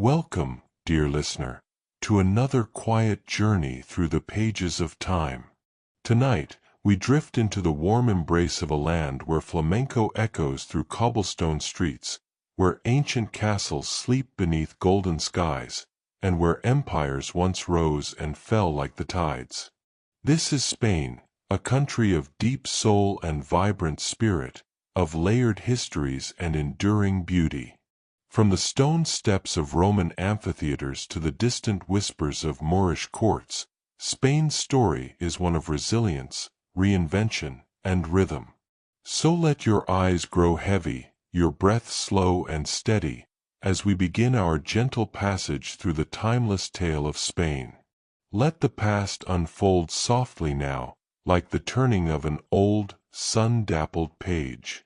Welcome, dear listener, to another quiet journey through the pages of time. Tonight, we drift into the warm embrace of a land where flamenco echoes through cobblestone streets, where ancient castles sleep beneath golden skies, and where empires once rose and fell like the tides. This is Spain, a country of deep soul and vibrant spirit, of layered histories and enduring beauty. From the stone steps of Roman amphitheaters to the distant whispers of Moorish courts, Spain's story is one of resilience, reinvention, and rhythm. So let your eyes grow heavy, your breath slow and steady, as we begin our gentle passage through the timeless tale of Spain. Let the past unfold softly now, like the turning of an old, sun-dappled page.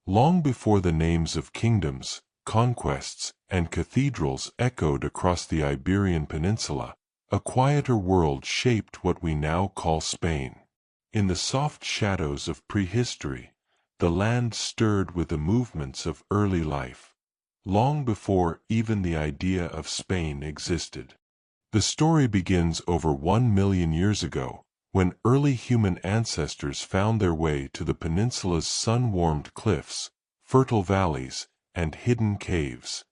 Long before the names of kingdoms, conquests, and cathedrals echoed across the Iberian Peninsula, a quieter world shaped what we now call Spain. In the soft shadows of prehistory, the land stirred with the movements of early life, long before even the idea of Spain existed. The story begins over 1 million years ago, when early human ancestors found their way to the peninsula's sun-warmed cliffs, fertile valleys, and hidden caves.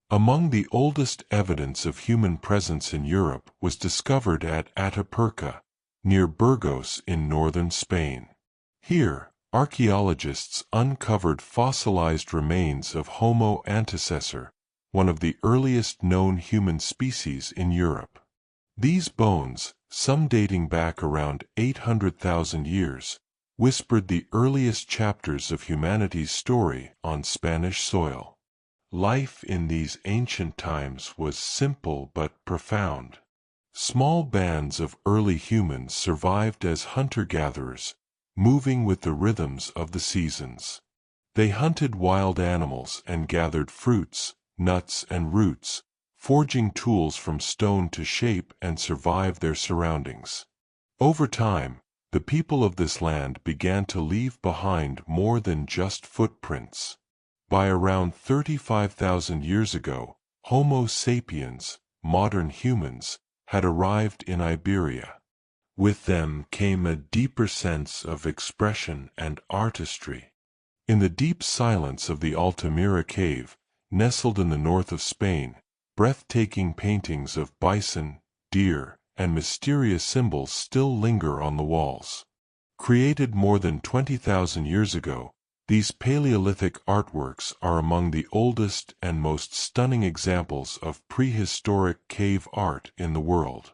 Among the oldest evidence of human presence in Europe was discovered at Atapuerca, near Burgos in northern Spain. Here, archaeologists uncovered fossilized remains of Homo antecessor, one of the earliest known human species in Europe. These bones, some dating back around 800,000 years, whispered the earliest chapters of humanity's story on Spanish soil. Life in these ancient times was simple but profound. Small bands of early humans survived as hunter-gatherers, moving with the rhythms of the seasons. They hunted wild animals and gathered fruits, nuts, and roots, forging tools from stone to shape and survive their surroundings. Over time, the people of this land began to leave behind more than just footprints. By around 35,000 years ago, Homo sapiens, modern humans, had arrived in Iberia. With them came a deeper sense of expression and artistry. In the deep silence of the Altamira cave, nestled in the north of Spain, breathtaking paintings of bison, deer, and mysterious symbols still linger on the walls. Created more than 20,000 years ago, these Paleolithic artworks are among the oldest and most stunning examples of prehistoric cave art in the world.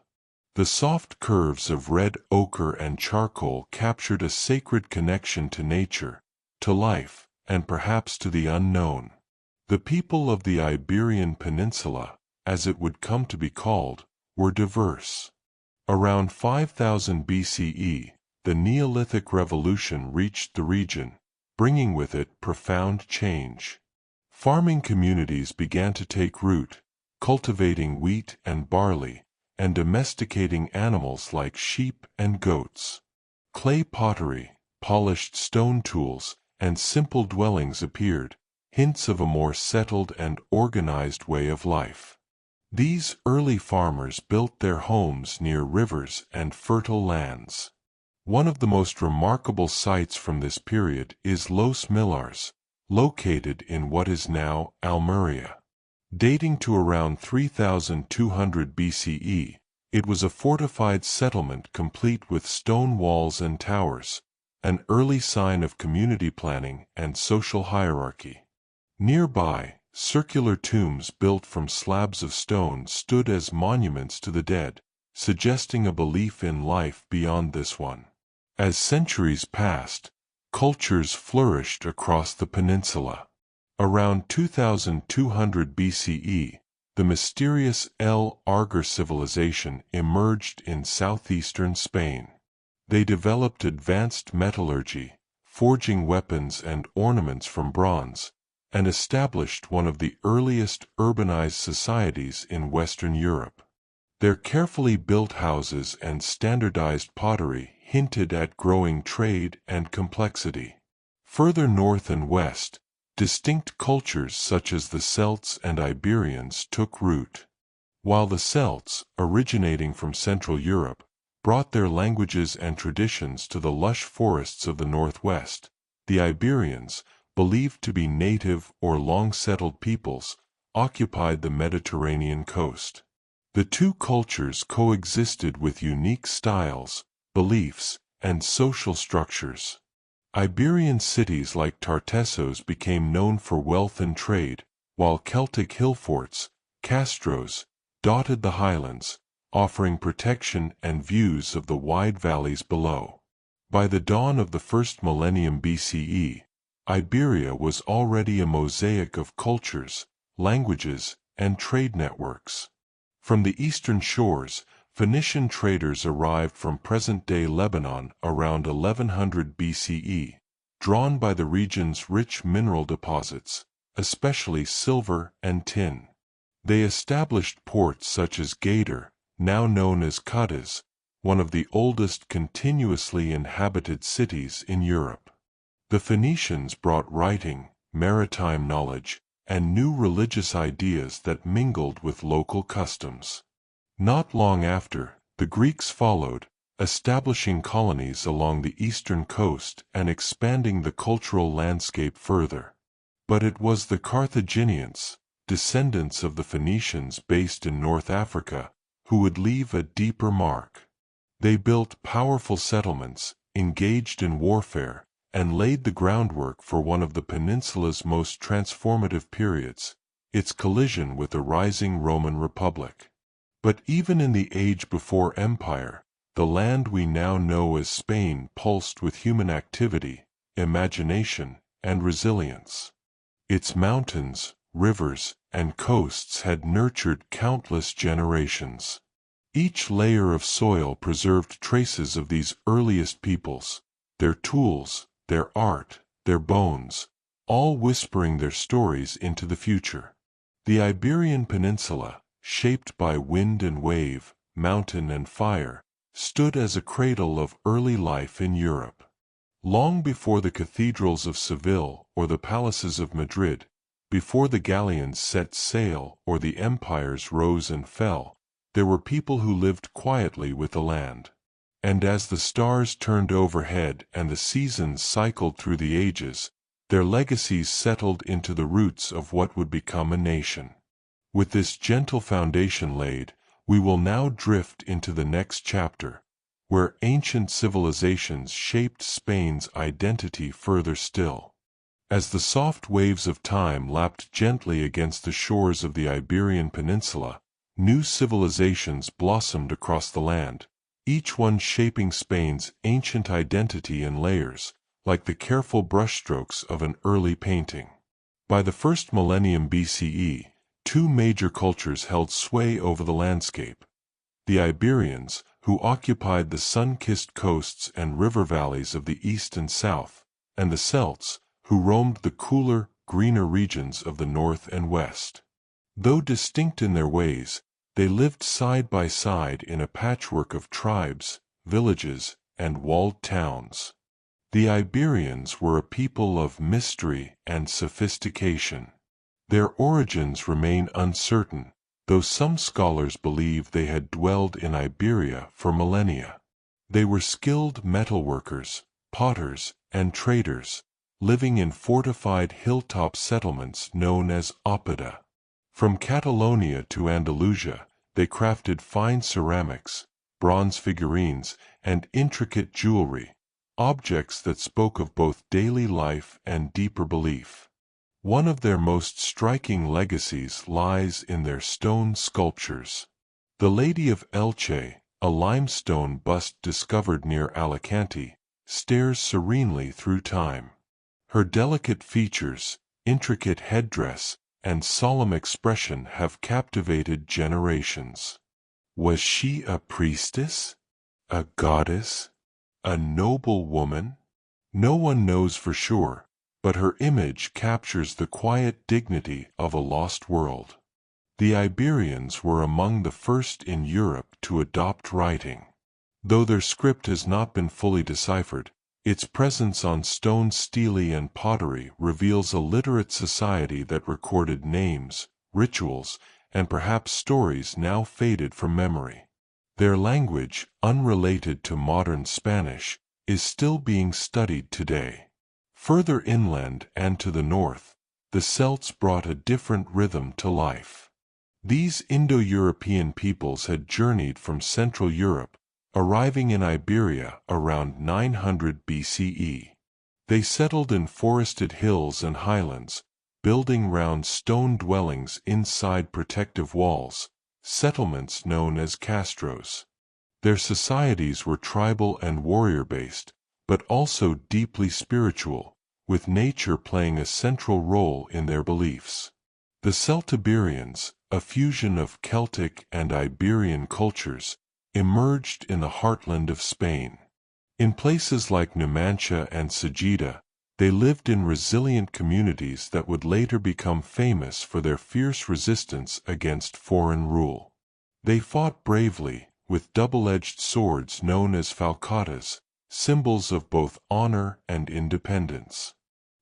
The soft curves of red ochre and charcoal captured a sacred connection to nature, to life, and perhaps to the unknown. The people of the Iberian Peninsula, as it would come to be called, were diverse. Around 5000 BCE, the Neolithic Revolution reached the region, bringing with it profound change. Farming communities began to take root, cultivating wheat and barley, and domesticating animals like sheep and goats. Clay pottery, polished stone tools, and simple dwellings appeared, hints of a more settled and organized way of life. These early farmers built their homes near rivers and fertile lands. One of the most remarkable sites from this period is Los Millars, located in what is now Almeria. Dating to around 3200 BCE, it was a fortified settlement complete with stone walls and towers, an early sign of community planning and social hierarchy. Nearby, circular tombs built from slabs of stone stood as monuments to the dead, suggesting a belief in life beyond this one. As centuries passed, cultures flourished across the peninsula. Around 2200 BCE, the mysterious El Arger civilization emerged in southeastern Spain. They developed advanced metallurgy, forging weapons and ornaments from bronze, and established one of the earliest urbanized societies in Western Europe. Their carefully built houses and standardized pottery hinted at growing trade and complexity. Further north and west, Distinct cultures such as the Celts and Iberians took root. While the Celts, originating from Central Europe, brought their languages and traditions to the lush forests of the northwest, the Iberians, believed to be native or long-settled peoples, occupied the Mediterranean coast. The two cultures coexisted with unique styles, beliefs, and social structures. Iberian cities like Tartessos became known for wealth and trade, while Celtic hill forts, castros, dotted the highlands, offering protection and views of the wide valleys below. By the dawn of the first millennium BCE, Iberia was already a mosaic of cultures, languages, and trade networks. From the eastern shores, Phoenician traders arrived from present-day Lebanon around 1100 BCE, drawn by the region's rich mineral deposits, especially silver and tin. They established ports such as Gadir, now known as Cadiz, one of the oldest continuously inhabited cities in Europe. The Phoenicians brought writing, maritime knowledge, and new religious ideas that mingled with local customs. Not long after, the Greeks followed, establishing colonies along the eastern coast and expanding the cultural landscape further. But it was the Carthaginians, descendants of the Phoenicians based in North Africa, who would leave a deeper mark. They built powerful settlements, engaged in warfare, and laid the groundwork for one of the peninsula's most transformative periods, its collision with the rising Roman Republic. But even in the age before empire, the land we now know as Spain pulsed with human activity, imagination, and resilience. Its mountains, rivers, and coasts had nurtured countless generations. Each layer of soil preserved traces of these earliest peoples, their tools, their art, their bones, all whispering their stories into the future. The Iberian Peninsula, shaped by wind and wave, mountain and fire, stood as a cradle of early life in Europe. Long before the cathedrals of Seville or the palaces of Madrid, before the galleons set sail or the empires rose and fell, there were people who lived quietly with the land. And as the stars turned overhead and the seasons cycled through the ages, their legacies settled into the roots of what would become a nation. With this gentle foundation laid, we will now drift into the next chapter, where ancient civilizations shaped Spain's identity further still. As the soft waves of time lapped gently against the shores of the Iberian Peninsula, new civilizations blossomed across the land, each one shaping Spain's ancient identity in layers, like the careful brushstrokes of an early painting. By the first millennium BCE, two major cultures held sway over the landscape. The Iberians, who occupied the sun-kissed coasts and river valleys of the east and south, and the Celts, who roamed the cooler, greener regions of the north and west. Though distinct in their ways, they lived side by side in a patchwork of tribes, villages, and walled towns. The Iberians were a people of mystery and sophistication. Their origins remain uncertain, though some scholars believe they had dwelled in Iberia for millennia. They were skilled metalworkers, potters, and traders, living in fortified hilltop settlements known as oppida. From Catalonia to Andalusia, they crafted fine ceramics, bronze figurines, and intricate jewelry, objects that spoke of both daily life and deeper belief. One of their most striking legacies lies in their stone sculptures. The Lady of Elche, a limestone bust discovered near Alicante, stares serenely through time. Her delicate features, intricate headdress, and solemn expression have captivated generations. Was she a priestess? A goddess? A noble woman? No one knows for sure, but her image captures the quiet dignity of a lost world. The Iberians were among the first in Europe to adopt writing. Though their script has not been fully deciphered, Its presence on stone stele and pottery reveals a literate society that recorded names, rituals, and perhaps stories now faded from memory. Their language, unrelated to modern Spanish, is still being studied today. Further inland and to the north, the Celts brought a different rhythm to life. These Indo-European peoples had journeyed from Central Europe, arriving in Iberia around 900 BCE. They settled in forested hills and highlands, building round stone dwellings inside protective walls, settlements known as castros. Their societies were tribal and warrior-based, but also deeply spiritual, with nature playing a central role in their beliefs. The Celtiberians, a fusion of Celtic and Iberian cultures, emerged in the heartland of Spain. In places like Numancia and Sajida, they lived in resilient communities that would later become famous for their fierce resistance against foreign rule. They fought bravely, with double-edged swords known as falcatas, symbols of both honor and independence.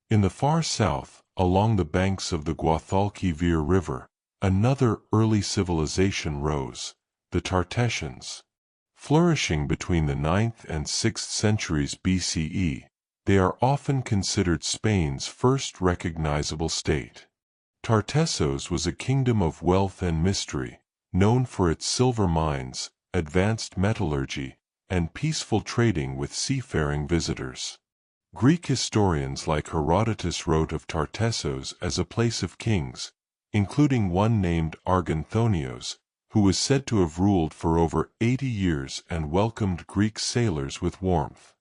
In the far south, along the banks of the Guadalquivir River, another early civilization rose, the Tartessians. Flourishing between the 9th and 6th centuries BCE, they are often considered Spain's first recognizable state. Tartessos was a kingdom of wealth and mystery, known for its silver mines, advanced metallurgy, and peaceful trading with seafaring visitors. Greek historians like Herodotus wrote of Tartessos as a place of kings, including one named Arganthonios, who was said to have ruled for over 80 years and welcomed Greek sailors with warmth.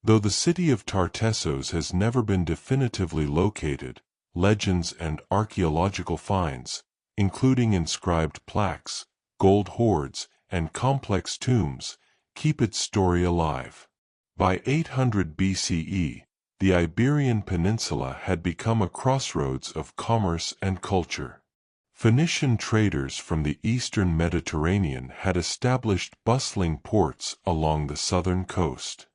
Though the city of Tartessos has never been definitively located, legends and archaeological finds, including inscribed plaques, gold hoards, and complex tombs, keep its story alive. By 800 BCE, the Iberian Peninsula had become a crossroads of commerce and culture. Phoenician traders from the eastern Mediterranean had established bustling ports along the southern coast.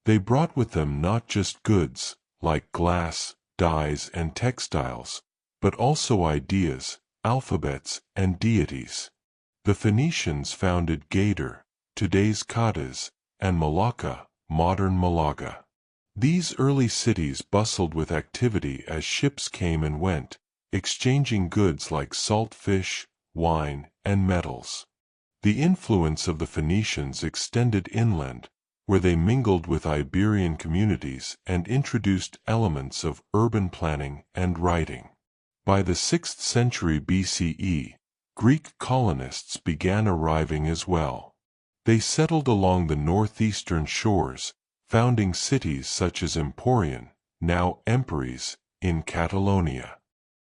They brought with them not just goods, like glass, dyes, and textiles, but also ideas, alphabets, and deities. The Phoenicians founded Gadir, today's Cadiz, and Malacca, modern Malaga. These early cities bustled with activity as ships came and went, exchanging goods like salt fish, wine, and metals. The influence of the Phoenicians extended inland, where they mingled with Iberian communities and introduced elements of urban planning and writing. By the 6th century BCE, Greek colonists began arriving as well. They settled along the northeastern shores, founding cities such as Emporion, now Empúries, in Catalonia.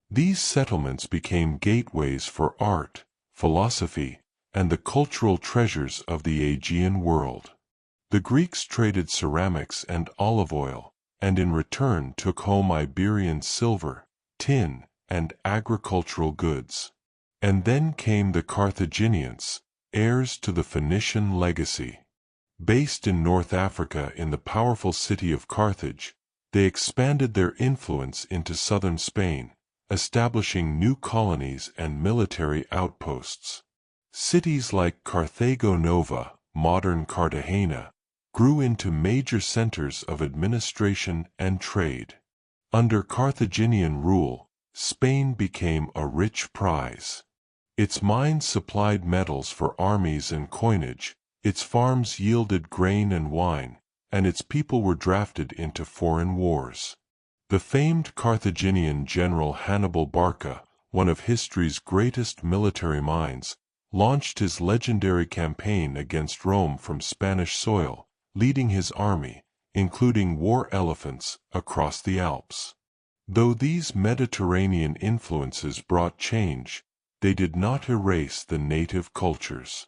These settlements became gateways for art, philosophy, and the cultural treasures of the Aegean world. The Greeks traded ceramics and olive oil, and in return took home Iberian silver, tin, and agricultural goods. And then came the Carthaginians, heirs to the Phoenician legacy. Based in North Africa in the powerful city of Carthage, they expanded their influence into southern Spain, establishing new colonies and military outposts. Cities like Carthago Nova, modern Cartagena, grew into major centers of administration and trade. Under Carthaginian rule, Spain became a rich prize. Its mines supplied metals for armies and coinage, its farms yielded grain and wine, and its people were drafted into foreign wars. The famed Carthaginian general Hannibal Barca, one of history's greatest military minds, launched his legendary campaign against Rome from Spanish soil, leading his army, including war elephants, across the Alps. Though these Mediterranean influences brought change, they did not erase the native cultures.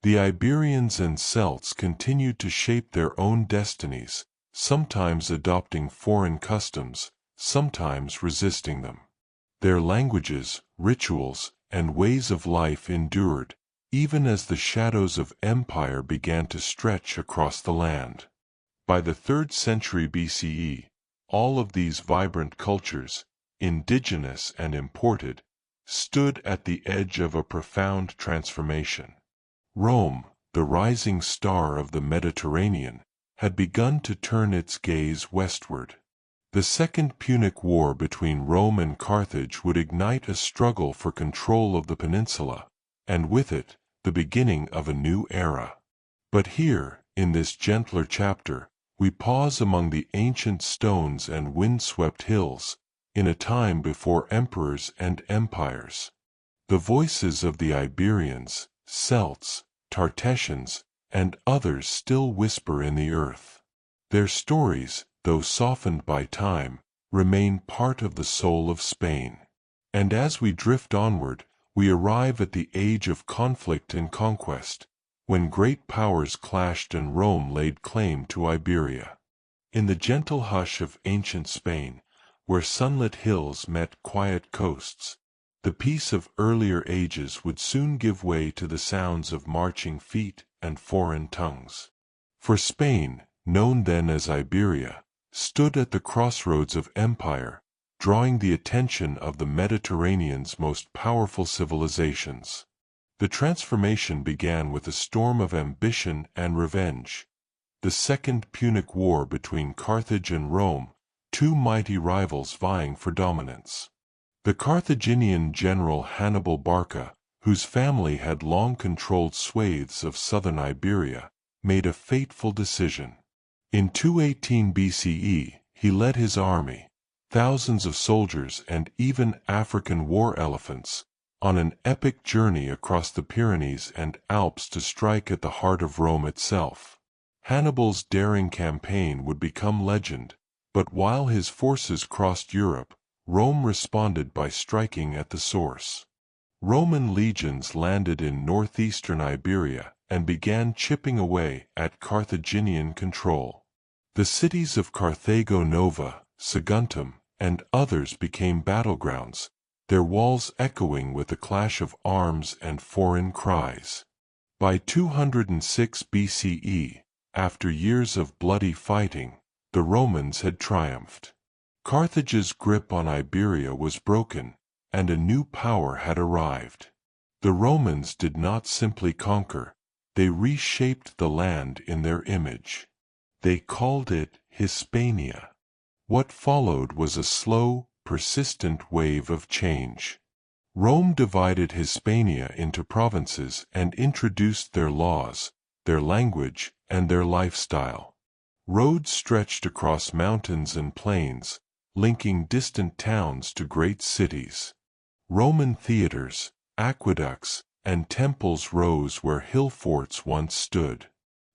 The Iberians and Celts continued to shape their own destinies, sometimes adopting foreign customs, sometimes resisting them. Their languages, rituals, and ways of life endured, even as the shadows of empire began to stretch across the land. By the 3rd century BCE, all of these vibrant cultures, indigenous and imported, stood at the edge of a profound transformation. Rome, the rising star of the Mediterranean, had begun to turn its gaze westward. The Second Punic War between Rome and Carthage would ignite a struggle for control of the peninsula, and with it, the beginning of a new era. But here, in this gentler chapter, we pause among the ancient stones and wind-swept hills, in a time before emperors and empires. The voices of the Iberians, Celts, Tartessians, and others still whisper in the earth. Their stories, though softened by time, remain part of the soul of Spain. And as we drift onward, we arrive at the age of conflict and conquest, when great powers clashed and Rome laid claim to Iberia. In the gentle hush of ancient Spain, where sunlit hills met quiet coasts, the peace of earlier ages would soon give way to the sounds of marching feet and foreign tongues. For Spain, known then as Iberia, stood at the crossroads of empire, drawing the attention of the Mediterranean's most powerful civilizations. The transformation began with a storm of ambition and revenge. The Second Punic War between Carthage and Rome, two mighty rivals vying for dominance. The Carthaginian general Hannibal Barca, whose family had long controlled swathes of southern Iberia, made a fateful decision. In 218 BCE, he led his army, thousands of soldiers and even African war elephants, on an epic journey across the Pyrenees and Alps to strike at the heart of Rome itself. Hannibal's daring campaign would become legend, but while his forces crossed Europe, Rome responded by striking at the source. Roman legions landed in northeastern Iberia and began chipping away at Carthaginian control. The cities of Carthago Nova, Saguntum, and others became battlegrounds, their walls echoing with the clash of arms and foreign cries. By 206 BCE, after years of bloody fighting, the Romans had triumphed. Carthage's grip on Iberia was broken, and a new power had arrived. The Romans did not simply conquer, they reshaped the land in their image. They called it Hispania. What followed was a slow, persistent wave of change. Rome divided Hispania into provinces and introduced their laws, their language, and their lifestyle. Roads stretched across mountains and plains, linking distant towns to great cities. Roman theaters, aqueducts, and temples rose where hill forts once stood.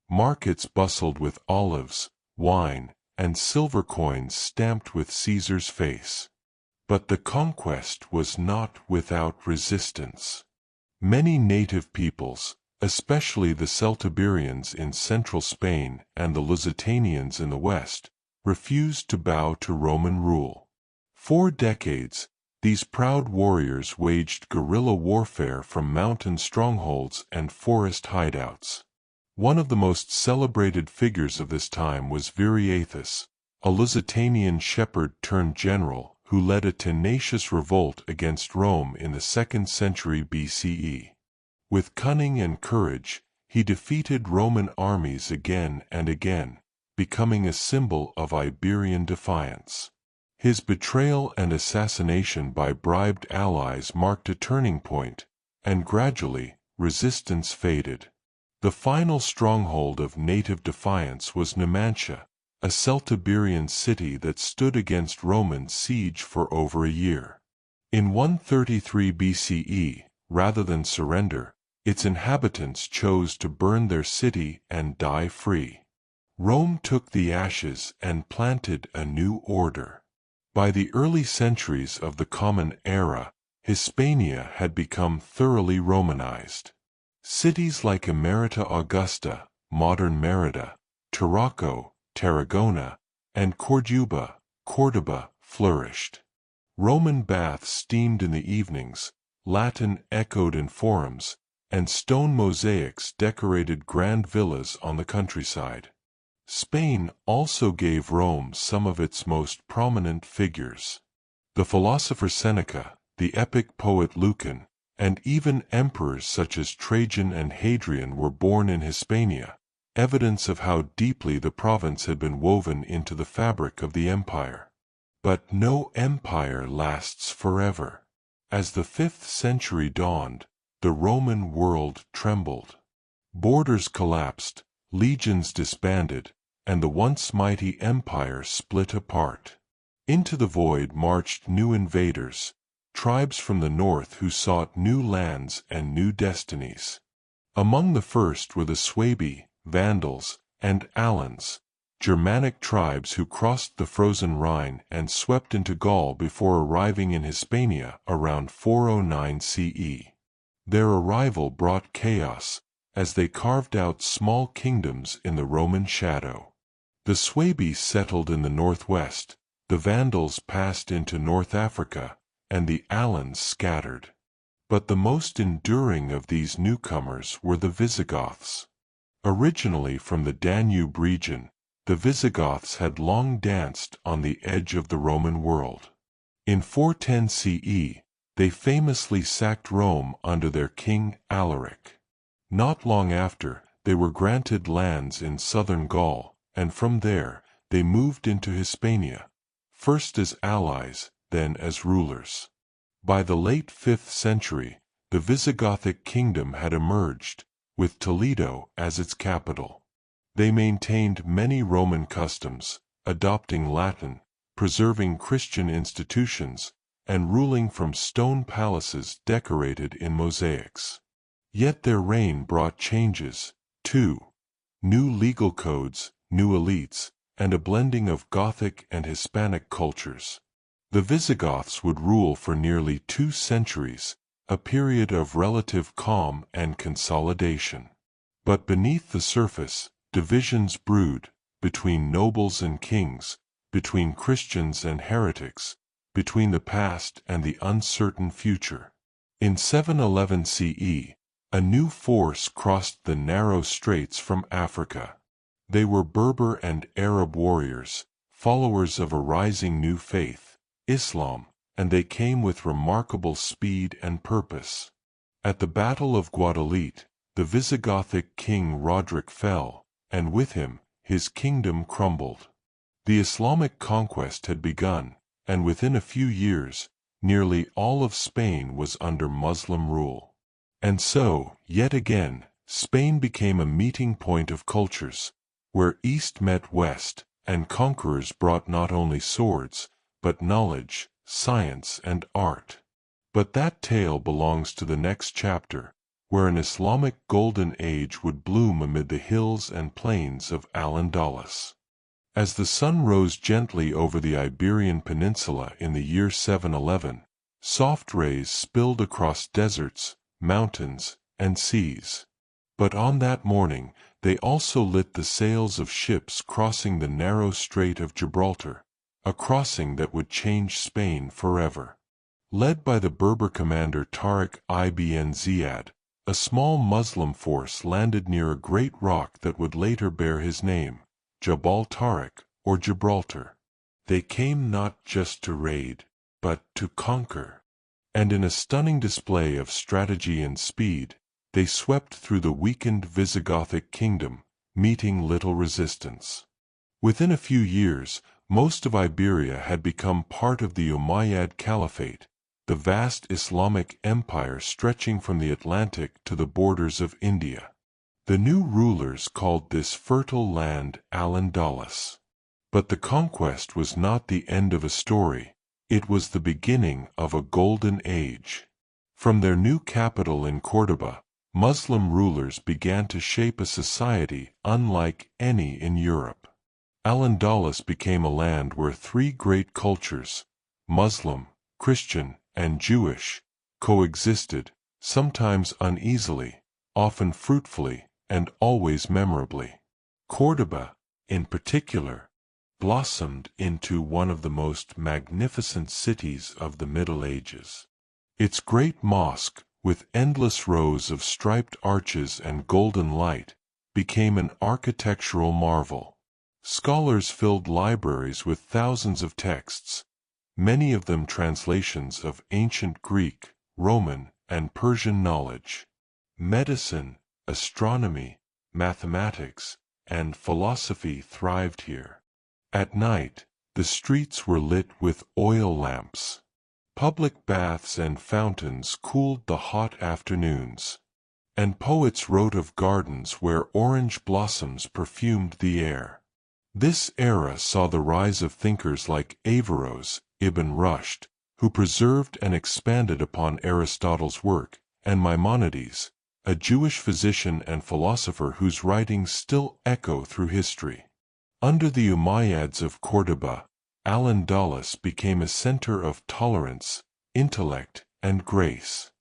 Markets bustled with olives, wine, and silver coins stamped with Caesar's face. But the conquest was not without resistance. Many native peoples, especially the Celtiberians in central Spain and the Lusitanians in the west, refused to bow to Roman rule. For decades, these proud warriors waged guerrilla warfare from mountain strongholds and forest hideouts. One of the most celebrated figures of this time was Viriathus, a Lusitanian shepherd turned general who led a tenacious revolt against Rome in the 2nd century BCE. With cunning and courage, he defeated Roman armies again and again, becoming a symbol of Iberian defiance. His betrayal and assassination by bribed allies marked a turning point, and gradually, resistance faded. The final stronghold of native defiance was Numantia, a Celtiberian city that stood against Roman siege for over a year. In 133 BCE, rather than surrender, its inhabitants chose to burn their city and die free. Rome took the ashes and planted a new order. By the early centuries of the Common Era, Hispania had become thoroughly Romanized. Cities like Emerita Augusta, modern Merida, Tarraco, Tarragona, and Córdoba, flourished. Roman baths steamed in the evenings, Latin echoed in forums, and stone mosaics decorated grand villas on the countryside. Spain also gave Rome some of its most prominent figures. The philosopher Seneca, the epic poet Lucan, and even emperors such as Trajan and Hadrian were born in Hispania, evidence of how deeply the province had been woven into the fabric of the empire. But no empire lasts forever. As the 5th century dawned, the Roman world trembled. Borders collapsed, legions disbanded, and the once mighty empire split apart. Into the void marched new invaders, tribes from the north who sought new lands and new destinies. Among the first were the Suebi, Vandals, and Alans, Germanic tribes who crossed the frozen Rhine and swept into Gaul before arriving in Hispania around 409 CE. Their arrival brought chaos, as they carved out small kingdoms in the Roman shadow. The Suebi settled in the northwest, the Vandals passed into North Africa, and the Alans scattered. But the most enduring of these newcomers were the Visigoths. Originally from the Danube region, the Visigoths had long danced on the edge of the Roman world. In 410 CE, they famously sacked Rome under their king Alaric. Not long after, they were granted lands in southern Gaul, and from there, they moved into Hispania, first as allies, then as rulers. By the late 5th century, the Visigothic kingdom had emerged, with Toledo as its capital. They maintained many Roman customs, adopting Latin, preserving Christian institutions, and ruling from stone palaces decorated in mosaics. Yet their reign brought changes, too. New legal codes, new elites, and a blending of Gothic and Hispanic cultures. The Visigoths would rule for nearly 2 centuries, a period of relative calm and consolidation. But beneath the surface, divisions brewed, between nobles and kings, between Christians and heretics, between the past and the uncertain future. In 711 CE, a new force crossed the narrow straits from Africa. They were Berber and Arab warriors, followers of a rising new faith, Islam, and they came with remarkable speed and purpose. At the Battle of Guadalete, the Visigothic king Roderick fell, and with him, his kingdom crumbled. The Islamic conquest had begun, and within a few years, nearly all of Spain was under Muslim rule. And so, yet again, Spain became a meeting point of cultures, where East met West, and conquerors brought not only swords, but knowledge, science, and art. But that tale belongs to the next chapter, where an Islamic golden age would bloom amid the hills and plains of Al-Andalus. As the sun rose gently over the Iberian Peninsula in the year 711, soft rays spilled across deserts, mountains, and seas. But on that morning, they also lit the sails of ships crossing the narrow Strait of Gibraltar, a crossing that would change Spain forever. Led by the Berber commander Tariq ibn Ziyad, a small Muslim force landed near a great rock that would later bear his name, Jabal Tariq, or Gibraltar. They came not just to raid, but to conquer. And in a stunning display of strategy and speed, they swept through the weakened Visigothic kingdom, meeting little resistance. Within a few years, most of Iberia had become part of the Umayyad Caliphate, the vast Islamic empire stretching from the Atlantic to the borders of India. The new rulers called this fertile land Al-Andalus. But the conquest was not the end of a story, it was the beginning of a golden age. From their new capital in Córdoba, Muslim rulers began to shape a society unlike any in Europe. Al-Andalus became a land where 3 great cultures, Muslim, Christian, and Jewish, coexisted, sometimes uneasily, often fruitfully, and always memorably. Córdoba, in particular, blossomed into one of the most magnificent cities of the Middle Ages. Its great mosque, with endless rows of striped arches and golden light, became an architectural marvel. Scholars filled libraries with thousands of texts, many of them translations of ancient Greek, Roman, and Persian knowledge. Medicine, astronomy, mathematics, and philosophy thrived here. At night, the streets were lit with oil lamps. Public baths and fountains cooled the hot afternoons. And poets wrote of gardens where orange blossoms perfumed the air. This era saw the rise of thinkers like Averroes, Ibn Rushd, who preserved and expanded upon Aristotle's work, and Maimonides, a Jewish physician and philosopher whose writings still echo through history. Under the Umayyads of Córdoba, Al-Andalus became a center of tolerance, intellect, and grace.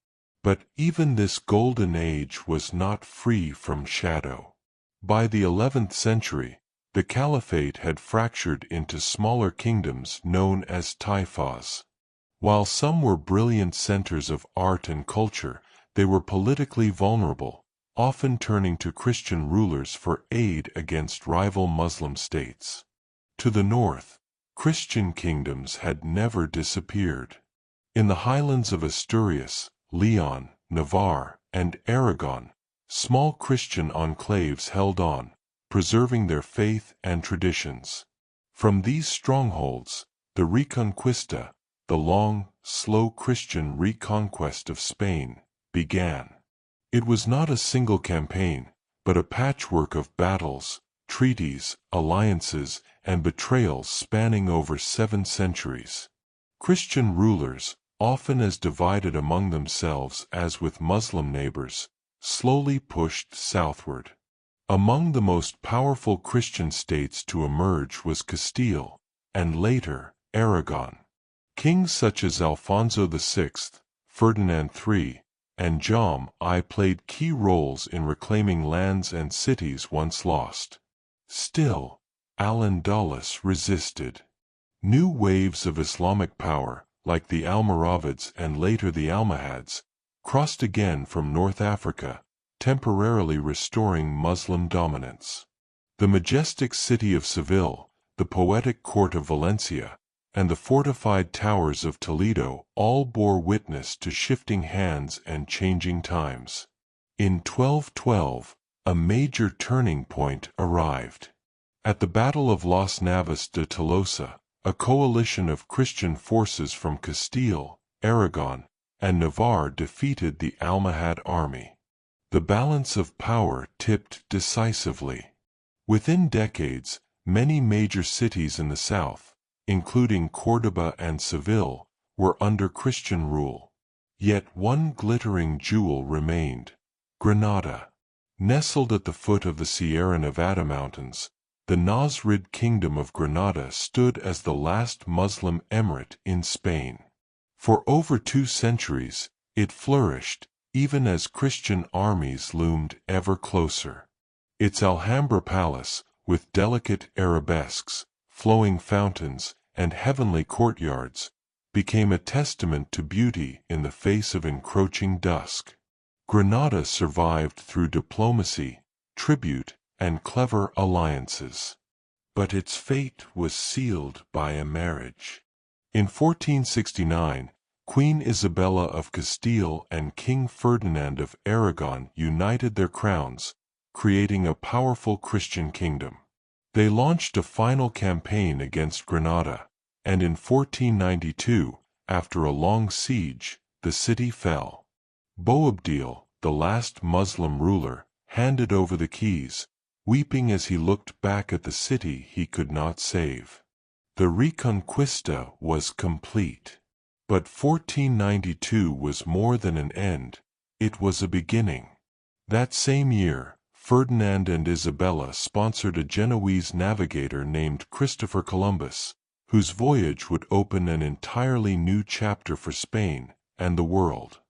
But even this golden age was not free from shadow. By the 11th century, the caliphate had fractured into smaller kingdoms known as taifas. While some were brilliant centers of art and culture, they were politically vulnerable, often turning to Christian rulers for aid against rival Muslim states. To the north, Christian kingdoms had never disappeared. In the highlands of Asturias, Leon, Navarre, and Aragon, small Christian enclaves held on, preserving their faith and traditions. From these strongholds, the Reconquista, the long, slow Christian reconquest of Spain, began. It was not a single campaign, but a patchwork of battles, treaties, alliances, and betrayals spanning over 7 centuries. Christian rulers, often as divided among themselves as with Muslim neighbors, slowly pushed southward. Among the most powerful Christian states to emerge was Castile, and later, Aragon. Kings such as Alfonso VI, Ferdinand III, and John I played key roles in reclaiming lands and cities once lost. Still, Al-Andalus resisted. New waves of Islamic power, like the Almoravids and later the Almohads, crossed again from North Africa, temporarily restoring Muslim dominance. The majestic city of Seville, the poetic court of Valencia, and the fortified towers of Toledo all bore witness to shifting hands and changing times. In 1212, a major turning point arrived. At the Battle of Las Navas de Tolosa, a coalition of Christian forces from Castile, Aragon, and Navarre defeated the Almohad army. The balance of power tipped decisively. Within decades, many major cities in the south, including Córdoba and Seville, were under Christian rule. Yet one glittering jewel remained: Granada. Nestled at the foot of the Sierra Nevada mountains, the Nasrid Kingdom of Granada stood as the last Muslim emirate in Spain. For over 2 centuries, it flourished, even as Christian armies loomed ever closer. Its Alhambra palace, with delicate arabesques, flowing fountains, and heavenly courtyards, became a testament to beauty in the face of encroaching dusk. Granada survived through diplomacy, tribute, and clever alliances. But its fate was sealed by a marriage. In 1469, Queen Isabella of Castile and King Ferdinand of Aragon united their crowns, creating a powerful Christian kingdom. They launched a final campaign against Granada, and in 1492, after a long siege, the city fell. Boabdil, the last Muslim ruler, handed over the keys, weeping as he looked back at the city he could not save. The Reconquista was complete. But 1492 was more than an end, it was a beginning. That same year, Ferdinand and Isabella sponsored a Genoese navigator named Christopher Columbus, whose voyage would open an entirely new chapter for Spain and the world.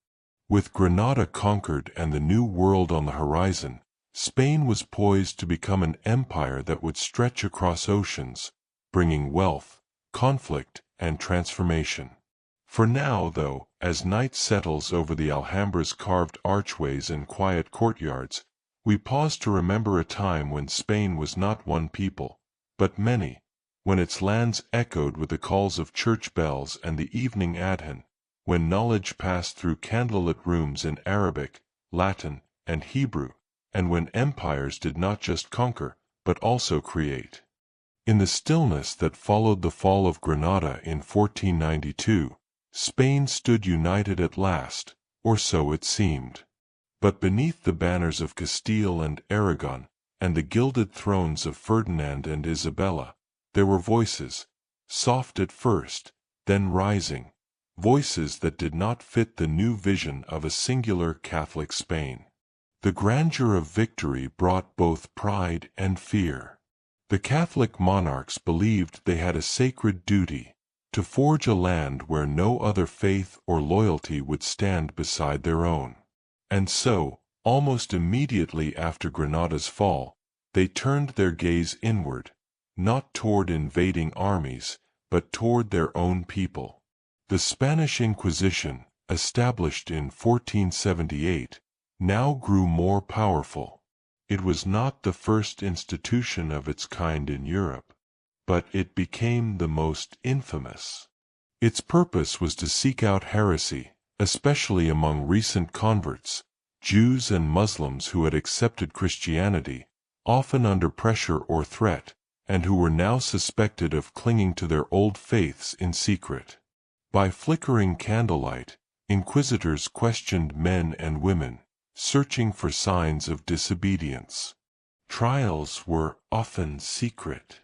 With Granada conquered and the New World on the horizon, Spain was poised to become an empire that would stretch across oceans, bringing wealth, conflict, and transformation. For now, though, as night settles over the Alhambra's carved archways and quiet courtyards, we pause to remember a time when Spain was not one people, but many, when its lands echoed with the calls of church bells and the evening adhan, when knowledge passed through candlelit rooms in Arabic, Latin, and Hebrew, and when empires did not just conquer, but also create. In the stillness that followed the fall of Granada in 1492, Spain stood united at last, or so it seemed. But beneath the banners of Castile and Aragon, and the gilded thrones of Ferdinand and Isabella, there were voices, soft at first, then rising, voices that did not fit the new vision of a singular Catholic Spain. The grandeur of victory brought both pride and fear. The Catholic monarchs believed they had a sacred duty to forge a land where no other faith or loyalty would stand beside their own. And so, almost immediately after Granada's fall, they turned their gaze inward, not toward invading armies, but toward their own people. The Spanish Inquisition, established in 1478, now grew more powerful. It was not the first institution of its kind in Europe, but it became the most infamous. Its purpose was to seek out heresy, especially among recent converts, Jews and Muslims who had accepted Christianity, often under pressure or threat, and who were now suspected of clinging to their old faiths in secret. By flickering candlelight, inquisitors questioned men and women, searching for signs of disobedience. Trials were often secret.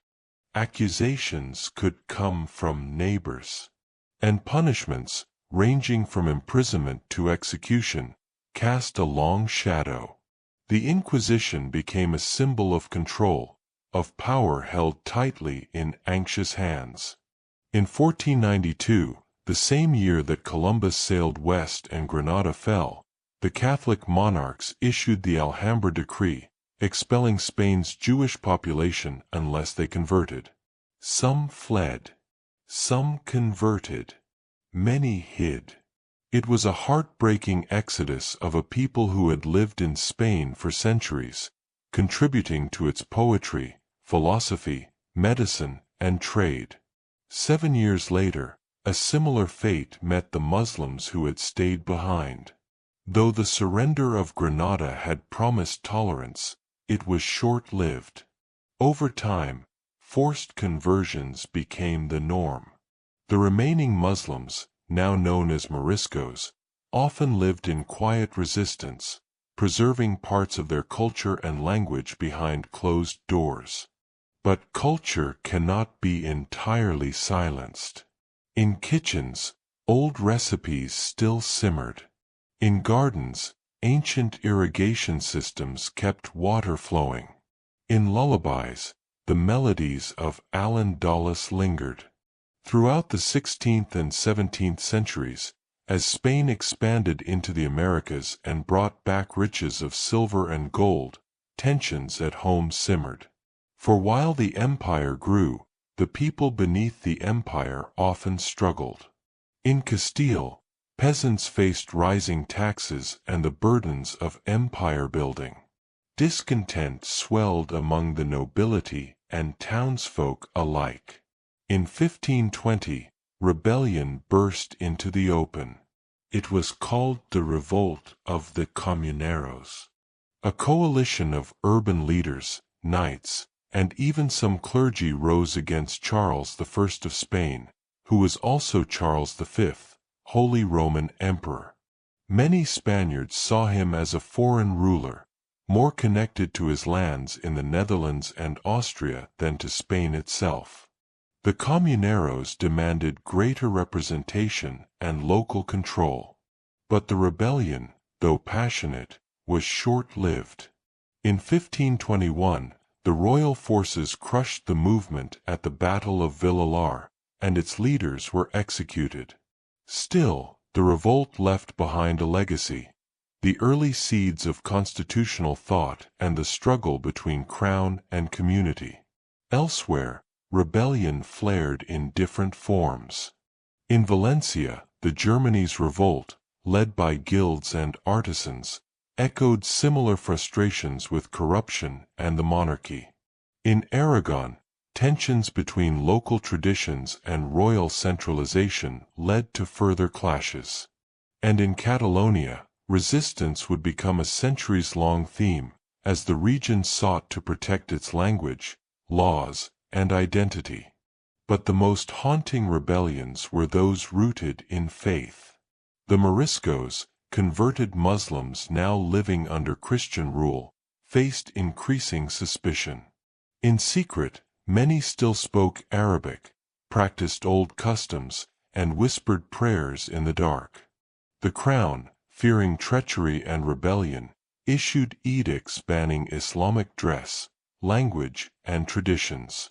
Accusations could come from neighbors. And punishments, ranging from imprisonment to execution, cast a long shadow. The Inquisition became a symbol of control, of power held tightly in anxious hands. In 1492, the same year that Columbus sailed west and Granada fell, the Catholic monarchs issued the Alhambra Decree, expelling Spain's Jewish population unless they converted. Some fled. Some converted. Many hid. It was a heartbreaking exodus of a people who had lived in Spain for centuries, contributing to its poetry, philosophy, medicine, and trade. 7 years later, a similar fate met the Muslims who had stayed behind. Though the surrender of Granada had promised tolerance, it was short-lived. Over time, forced conversions became the norm. The remaining Muslims, now known as Moriscos, often lived in quiet resistance, preserving parts of their culture and language behind closed doors. But culture cannot be entirely silenced. In kitchens, old recipes still simmered. In gardens, ancient irrigation systems kept water flowing. In lullabies, the melodies of Alan Dulles lingered. Throughout the 16th and 17th centuries, as Spain expanded into the Americas and brought back riches of silver and gold, tensions at home simmered. For while the empire grew, the people beneath the empire often struggled. In Castile, peasants faced rising taxes and the burdens of empire building. Discontent swelled among the nobility and townsfolk alike. In 1520, rebellion burst into the open. It was called the Revolt of the Comuneros. A coalition of urban leaders, knights, and even some clergy rose against Charles I of Spain, who was also Charles V, Holy Roman Emperor. Many Spaniards saw him as a foreign ruler, more connected to his lands in the Netherlands and Austria than to Spain itself. The Comuneros demanded greater representation and local control. But the rebellion, though passionate, was short-lived. In 1521, the royal forces crushed the movement at the Battle of Villalar, and its leaders were executed. Still, the revolt left behind a legacy, the early seeds of constitutional thought and the struggle between crown and community. Elsewhere, rebellion flared in different forms. In Valencia, the Germany's revolt, led by guilds and artisans, echoed similar frustrations with corruption and the monarchy. In Aragon, tensions between local traditions and royal centralization led to further clashes. And in Catalonia, resistance would become a centuries-long theme, as the region sought to protect its language, laws, and identity. But the most haunting rebellions were those rooted in faith. The Moriscos, converted Muslims now living under Christian rule, faced increasing suspicion. In secret, many still spoke Arabic, practiced old customs, and whispered prayers in the dark. The crown, fearing treachery and rebellion, issued edicts banning Islamic dress, language, and traditions.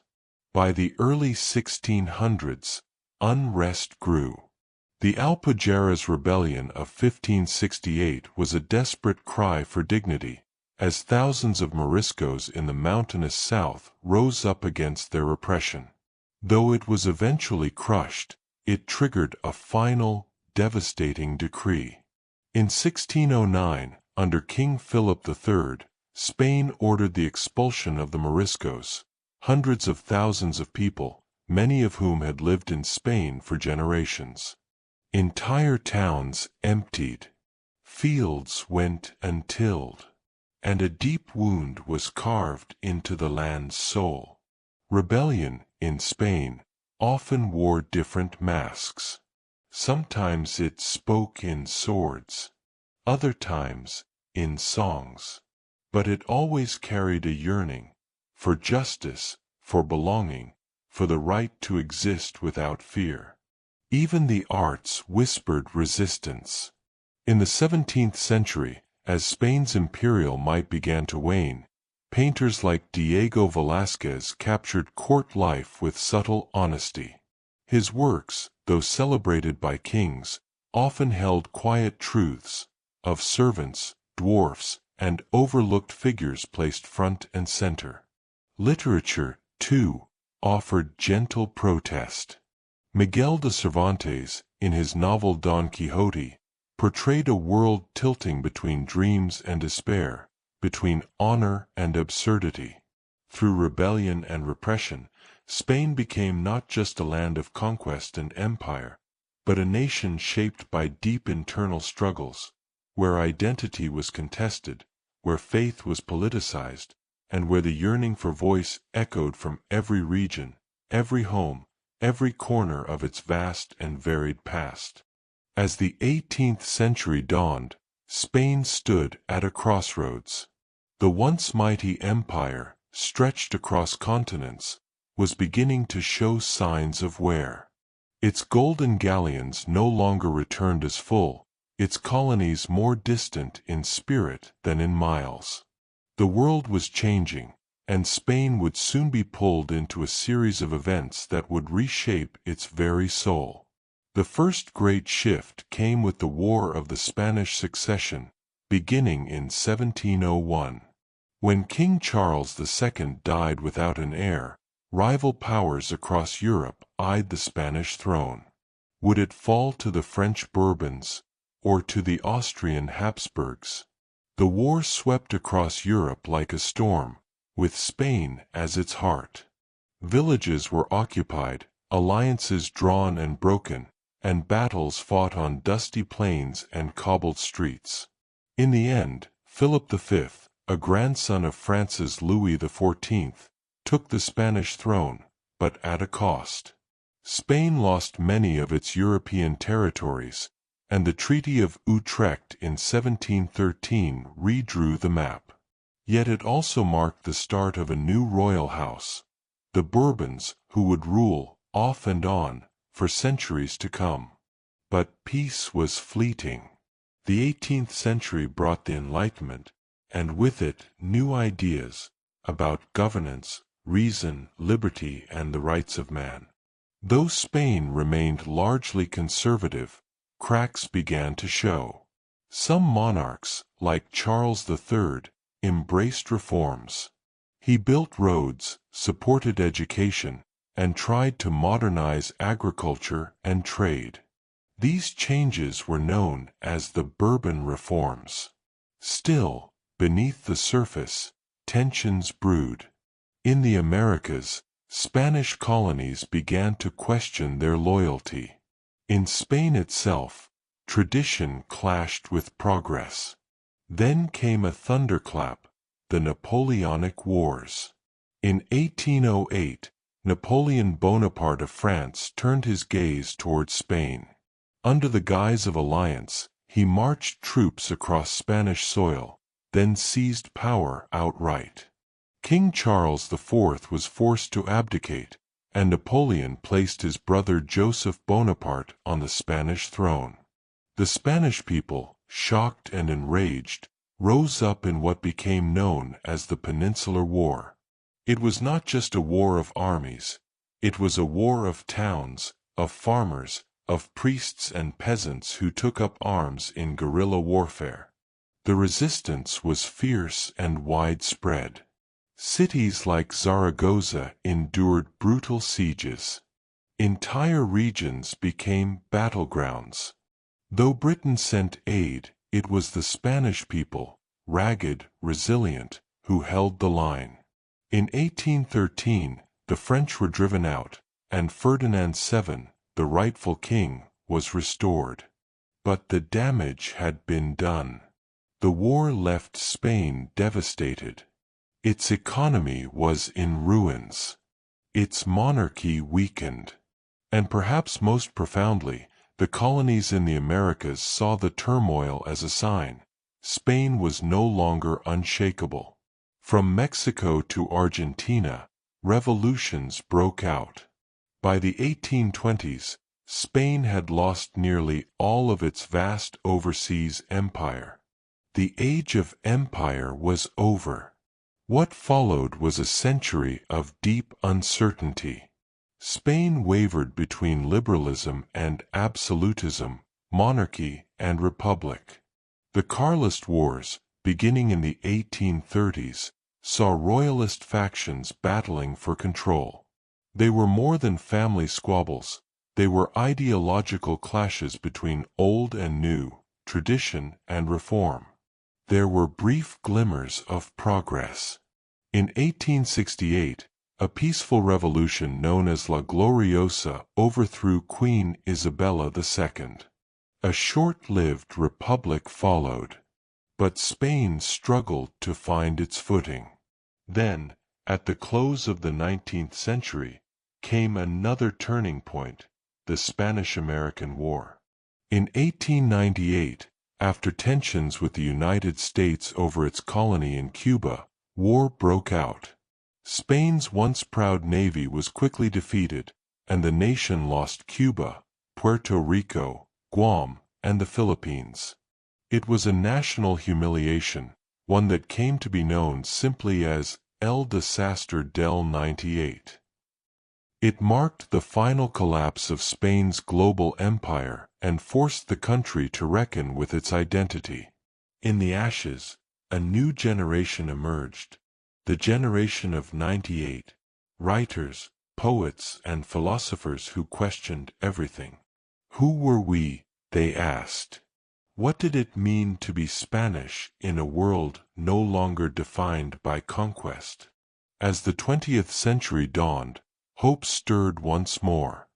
By the early 1600s, unrest grew. The Alpujarras Rebellion of 1568 was a desperate cry for dignity, as thousands of Moriscos in the mountainous south rose up against their oppression. Though it was eventually crushed, it triggered a final, devastating decree. In 1609, under King Philip III, Spain ordered the expulsion of the Moriscos, hundreds of thousands of people, many of whom had lived in Spain for generations. Entire towns emptied, fields went untilled, and a deep wound was carved into the land's soul. Rebellion, in Spain, often wore different masks. Sometimes it spoke in swords, other times in songs. But it always carried a yearning for justice, for belonging, for the right to exist without fear. Even the arts whispered resistance. In the 17th century, as Spain's imperial might began to wane, painters like Diego Velázquez captured court life with subtle honesty. His works, though celebrated by kings, often held quiet truths of servants, dwarfs, and overlooked figures placed front and center. Literature, too, offered gentle protest. Miguel de Cervantes, in his novel Don Quixote, portrayed a world tilting between dreams and despair, between honor and absurdity. Through rebellion and repression, Spain became not just a land of conquest and empire, but a nation shaped by deep internal struggles, where identity was contested, where faith was politicized, and where the yearning for voice echoed from every region, every home, every corner of its vast and varied past. As the 18th century dawned, Spain stood at a crossroads. The once mighty empire, stretched across continents, was beginning to show signs of wear. Its golden galleons no longer returned as full, its colonies more distant in spirit than in miles. The world was changing, and Spain would soon be pulled into a series of events that would reshape its very soul. The first great shift came with the War of the Spanish Succession, beginning in 1701. When King Charles II died without an heir, rival powers across Europe eyed the Spanish throne. Would it fall to the French Bourbons, or to the Austrian Habsburgs? The war swept across Europe like a storm, with Spain as its heart. Villages were occupied, alliances drawn and broken, and battles fought on dusty plains and cobbled streets. In the end, Philip V, a grandson of France's Louis XIV, took the Spanish throne, but at a cost. Spain lost many of its European territories, and the Treaty of Utrecht in 1713 redrew the map. Yet it also marked the start of a new royal house, the Bourbons, who would rule, off and on, for centuries to come. But peace was fleeting. The 18th century brought the Enlightenment, and with it new ideas about governance, reason, liberty, and the rights of man. Though Spain remained largely conservative, cracks began to show. Some monarchs, like Charles III, embraced reforms. He built roads, supported education, and tried to modernize agriculture and trade. These changes were known as the Bourbon reforms. Still, beneath the surface, tensions brewed. In the Americas, Spanish colonies began to question their loyalty. In Spain itself, tradition clashed with progress. Then came a thunderclap, the Napoleonic Wars. In 1808, Napoleon Bonaparte of France turned his gaze toward Spain. Under the guise of alliance, he marched troops across Spanish soil, then seized power outright. King Charles IV was forced to abdicate, and Napoleon placed his brother Joseph Bonaparte on the Spanish throne. The Spanish people, shocked and enraged, rose up in what became known as the Peninsular War. It was not just a war of armies, it was a war of towns, of farmers, of priests and peasants who took up arms in guerrilla warfare. The resistance was fierce and widespread. Cities like Zaragoza endured brutal sieges. Entire regions became battlegrounds. Though Britain sent aid, it was the Spanish people, ragged, resilient, who held the line. In 1813, the French were driven out, and Ferdinand VII, the rightful king, was restored. But the damage had been done. The war left Spain devastated. Its economy was in ruins. Its monarchy weakened. And perhaps most profoundly, the colonies in the Americas saw the turmoil as a sign. Spain was no longer unshakable. From Mexico to Argentina, revolutions broke out. By the 1820s, Spain had lost nearly all of its vast overseas empire. The age of empire was over. What followed was a century of deep uncertainty. Spain wavered between liberalism and absolutism, monarchy and republic. The Carlist Wars, beginning in the 1830s, saw royalist factions battling for control. They were more than family squabbles, they were ideological clashes between old and new, tradition and reform. There were brief glimmers of progress. In 1868, a peaceful revolution known as La Gloriosa overthrew Queen Isabella II. A short-lived republic followed. But Spain struggled to find its footing. Then, at the close of the 19th century, came another turning point, the Spanish-American War. In 1898, after tensions with the United States over its colony in Cuba, war broke out. Spain's once proud navy was quickly defeated, and the nation lost Cuba, Puerto Rico, Guam, and the Philippines. It was a national humiliation, one that came to be known simply as El Disaster del 98. It marked the final collapse of Spain's global empire and forced the country to reckon with its identity. In the ashes, a new generation emerged, the generation of 98, writers, poets, and philosophers who questioned everything. Who were we, they asked. What did it mean to be Spanish in a world no longer defined by conquest? As the 20th century dawned, hope stirred once more.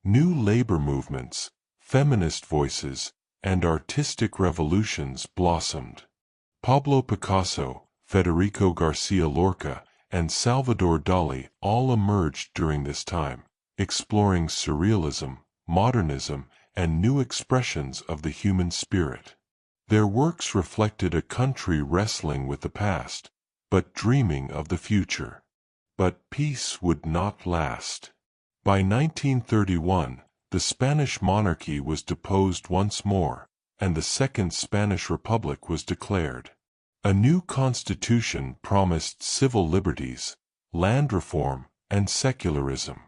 New labor movements, feminist voices, and artistic revolutions blossomed. Pablo Picasso, Federico Garcia Lorca, and Salvador Dali all emerged during this time, exploring surrealism, modernism, and new expressions of the human spirit. Their works reflected a country wrestling with the past, but dreaming of the future. But peace would not last. By 1931, the Spanish monarchy was deposed once more, and the Second Spanish Republic was declared. A new constitution promised civil liberties, land reform, and secularism.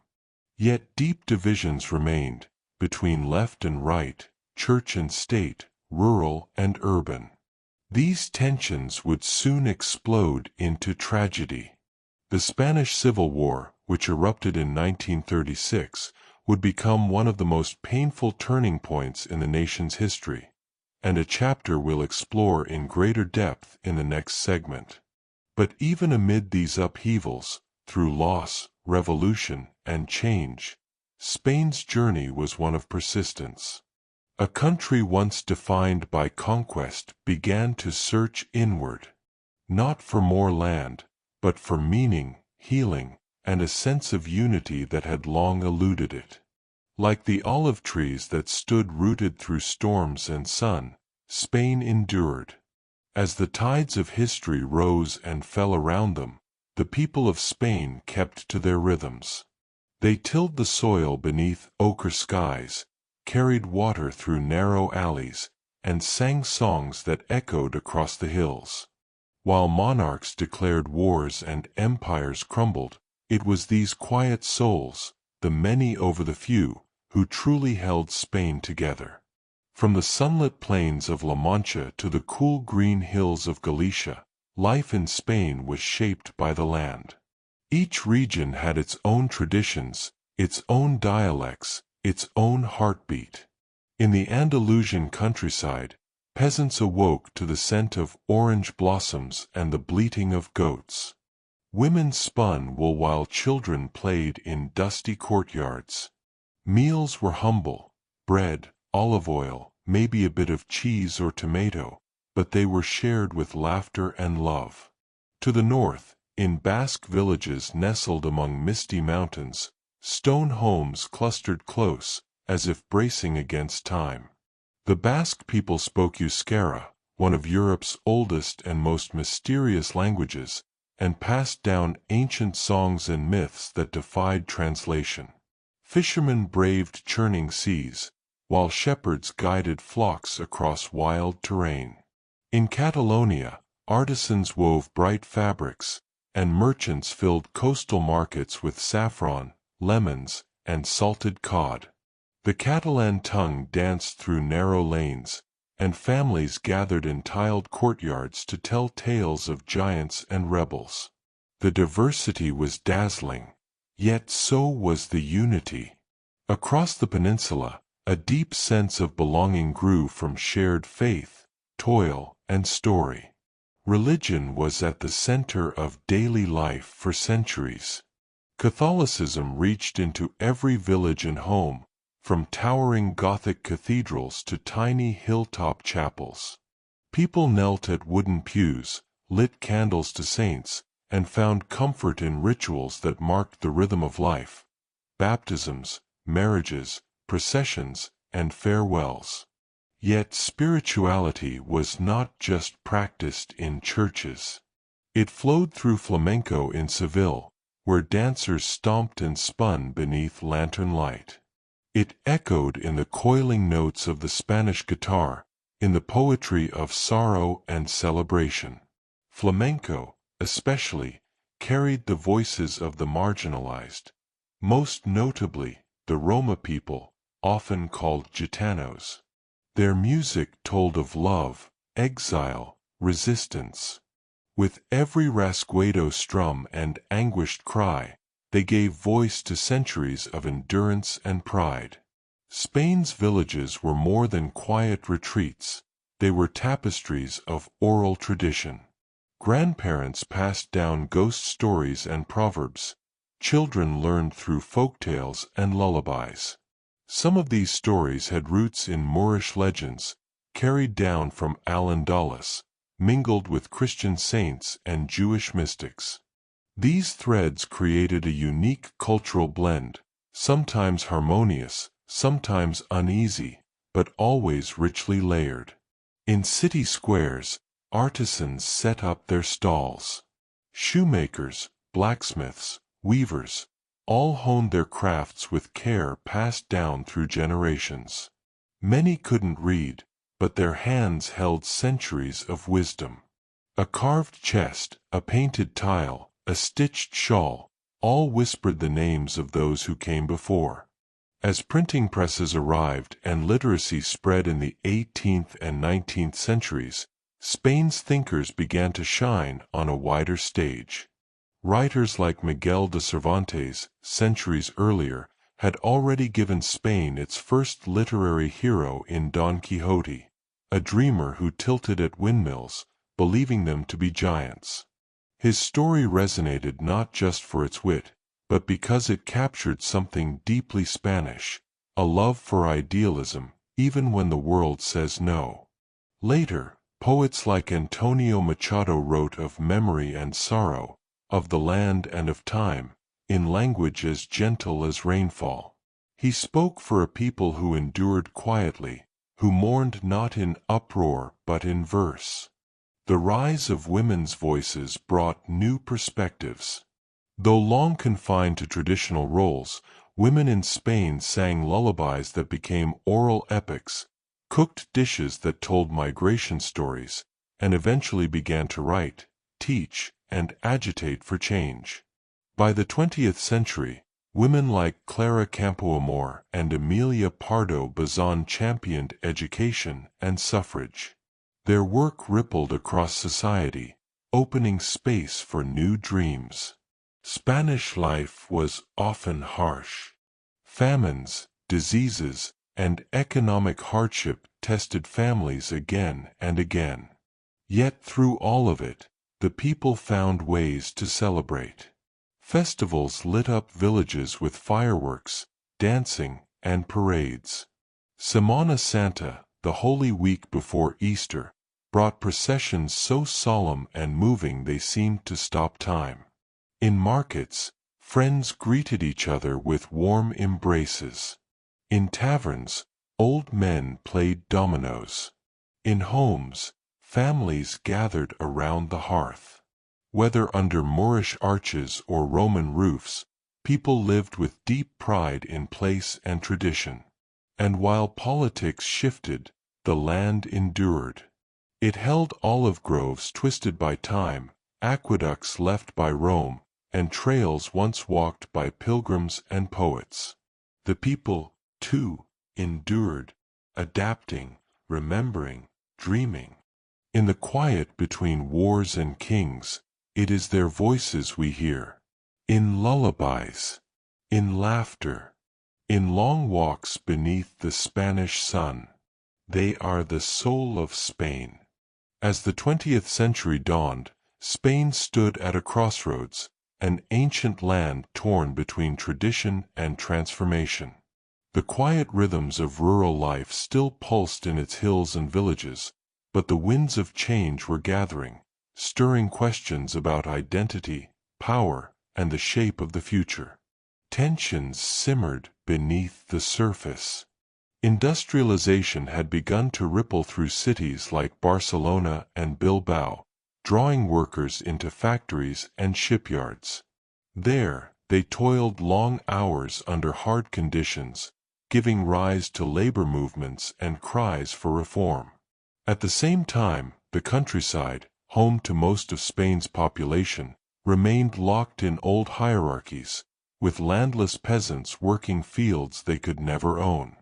Yet deep divisions remained, between left and right, church and state, rural and urban. These tensions would soon explode into tragedy. The Spanish Civil War, which erupted in 1936, would become one of the most painful turning points in the nation's history, and a chapter we'll explore in greater depth in the next segment. But even amid these upheavals, through loss, revolution, and change. Spain's journey was one of persistence. A country once defined by conquest began to search inward, not for more land, but for meaning, healing, and a sense of unity that had long eluded it. Like the olive trees that stood rooted through storms and sun, Spain endured. As the tides of history rose and fell around them, the people of Spain kept to their rhythms. They tilled the soil beneath ochre skies, carried water through narrow alleys, and sang songs that echoed across the hills. While monarchs declared wars and empires crumbled, it was these quiet souls, the many over the few, who truly held Spain together. From the sunlit plains of La Mancha to the cool green hills of Galicia, life in Spain was shaped by the land. Each region had its own traditions, its own dialects, its own heartbeat. In the Andalusian countryside, peasants awoke to the scent of orange blossoms and the bleating of goats. Women spun wool while children played in dusty courtyards. Meals were humble: bread, olive oil, maybe a bit of cheese or tomato, but they were shared with laughter and love. To the north, in Basque villages nestled among misty mountains, stone homes clustered close, as if bracing against time. The Basque people spoke Euskera, one of Europe's oldest and most mysterious languages, and passed down ancient songs and myths that defied translation. Fishermen braved churning seas, while shepherds guided flocks across wild terrain. In Catalonia, artisans wove bright fabrics, and merchants filled coastal markets with saffron, lemons, and salted cod. The Catalan tongue danced through narrow lanes, and families gathered in tiled courtyards to tell tales of giants and rebels. The diversity was dazzling, yet so was the unity. Across the peninsula, a deep sense of belonging grew from shared faith, toil, and story. Religion was at the center of daily life for centuries. Catholicism reached into every village and home, from towering Gothic cathedrals to tiny hilltop chapels. People knelt at wooden pews, lit candles to saints, and found comfort in rituals that marked the rhythm of life: baptisms, marriages, processions, and farewells. Yet spirituality was not just practiced in churches. It flowed through flamenco in Seville, where dancers stomped and spun beneath lantern light. It echoed in the coiling notes of the Spanish guitar, in the poetry of sorrow and celebration. Flamenco, especially, carried the voices of the marginalized, most notably the Roma people, often called Gitanos. Their music told of love, exile, resistance. With every rasguedo strum and anguished cry, they gave voice to centuries of endurance and pride. Spain's villages were more than quiet retreats; they were tapestries of oral tradition. Grandparents passed down ghost stories and proverbs. Children learned through folktales and lullabies. Some of these stories had roots in Moorish legends, carried down from Al-Andalus, mingled with Christian saints and Jewish mystics. These threads created a unique cultural blend, sometimes harmonious, sometimes uneasy, but always richly layered. In city squares, artisans set up their stalls. Shoemakers, blacksmiths, weavers, all honed their crafts with care passed down through generations. Many couldn't read, but their hands held centuries of wisdom. A carved chest, a painted tile, a stitched shawl, all whispered the names of those who came before. As printing presses arrived and literacy spread in the 18th and 19th centuries, Spain's thinkers began to shine on a wider stage. Writers like Miguel de Cervantes, centuries earlier, had already given Spain its first literary hero in Don Quixote, a dreamer who tilted at windmills, believing them to be giants. His story resonated not just for its wit, but because it captured something deeply Spanish, a love for idealism, even when the world says no. Later, poets like Antonio Machado wrote of memory and sorrow, of the land and of time, in language as gentle as rainfall. He spoke for a people who endured quietly, who mourned not in uproar but in verse. The rise of women's voices brought new perspectives. Though long confined to traditional roles, women in Spain sang lullabies that became oral epics, cooked dishes that told migration stories, and eventually began to write, teach, and agitate for change. By the 20th century, women like Clara Campoamor and Emilia Pardo Bazán championed education and suffrage. Their work rippled across society, opening space for new dreams. Spanish life was often harsh. Famines, diseases, and economic hardship tested families again and again. Yet through all of it, the people found ways to celebrate. Festivals lit up villages with fireworks, dancing, and parades. Semana Santa, the Holy Week before Easter, brought processions so solemn and moving they seemed to stop time. In markets, friends greeted each other with warm embraces. In taverns, old men played dominoes. In homes, families gathered around the hearth. Whether under Moorish arches or Roman roofs, people lived with deep pride in place and tradition. And while politics shifted, the land endured. It held olive groves twisted by time, aqueducts left by Rome, and trails once walked by pilgrims and poets. The people, too, endured, adapting, remembering, dreaming. In the quiet between wars and kings, it is their voices we hear. In lullabies, in laughter, in long walks beneath the Spanish sun. They are the soul of Spain. As the 20th century dawned, Spain stood at a crossroads, an ancient land torn between tradition and transformation. The quiet rhythms of rural life still pulsed in its hills and villages, but the winds of change were gathering, stirring questions about identity, power, and the shape of the future. Tensions simmered beneath the surface. Industrialization had begun to ripple through cities like Barcelona and Bilbao, drawing workers into factories and shipyards. There, they toiled long hours under hard conditions, giving rise to labor movements and cries for reform. At the same time, the countryside, home to most of Spain's population, remained locked in old hierarchies, with landless peasants working fields they could never own.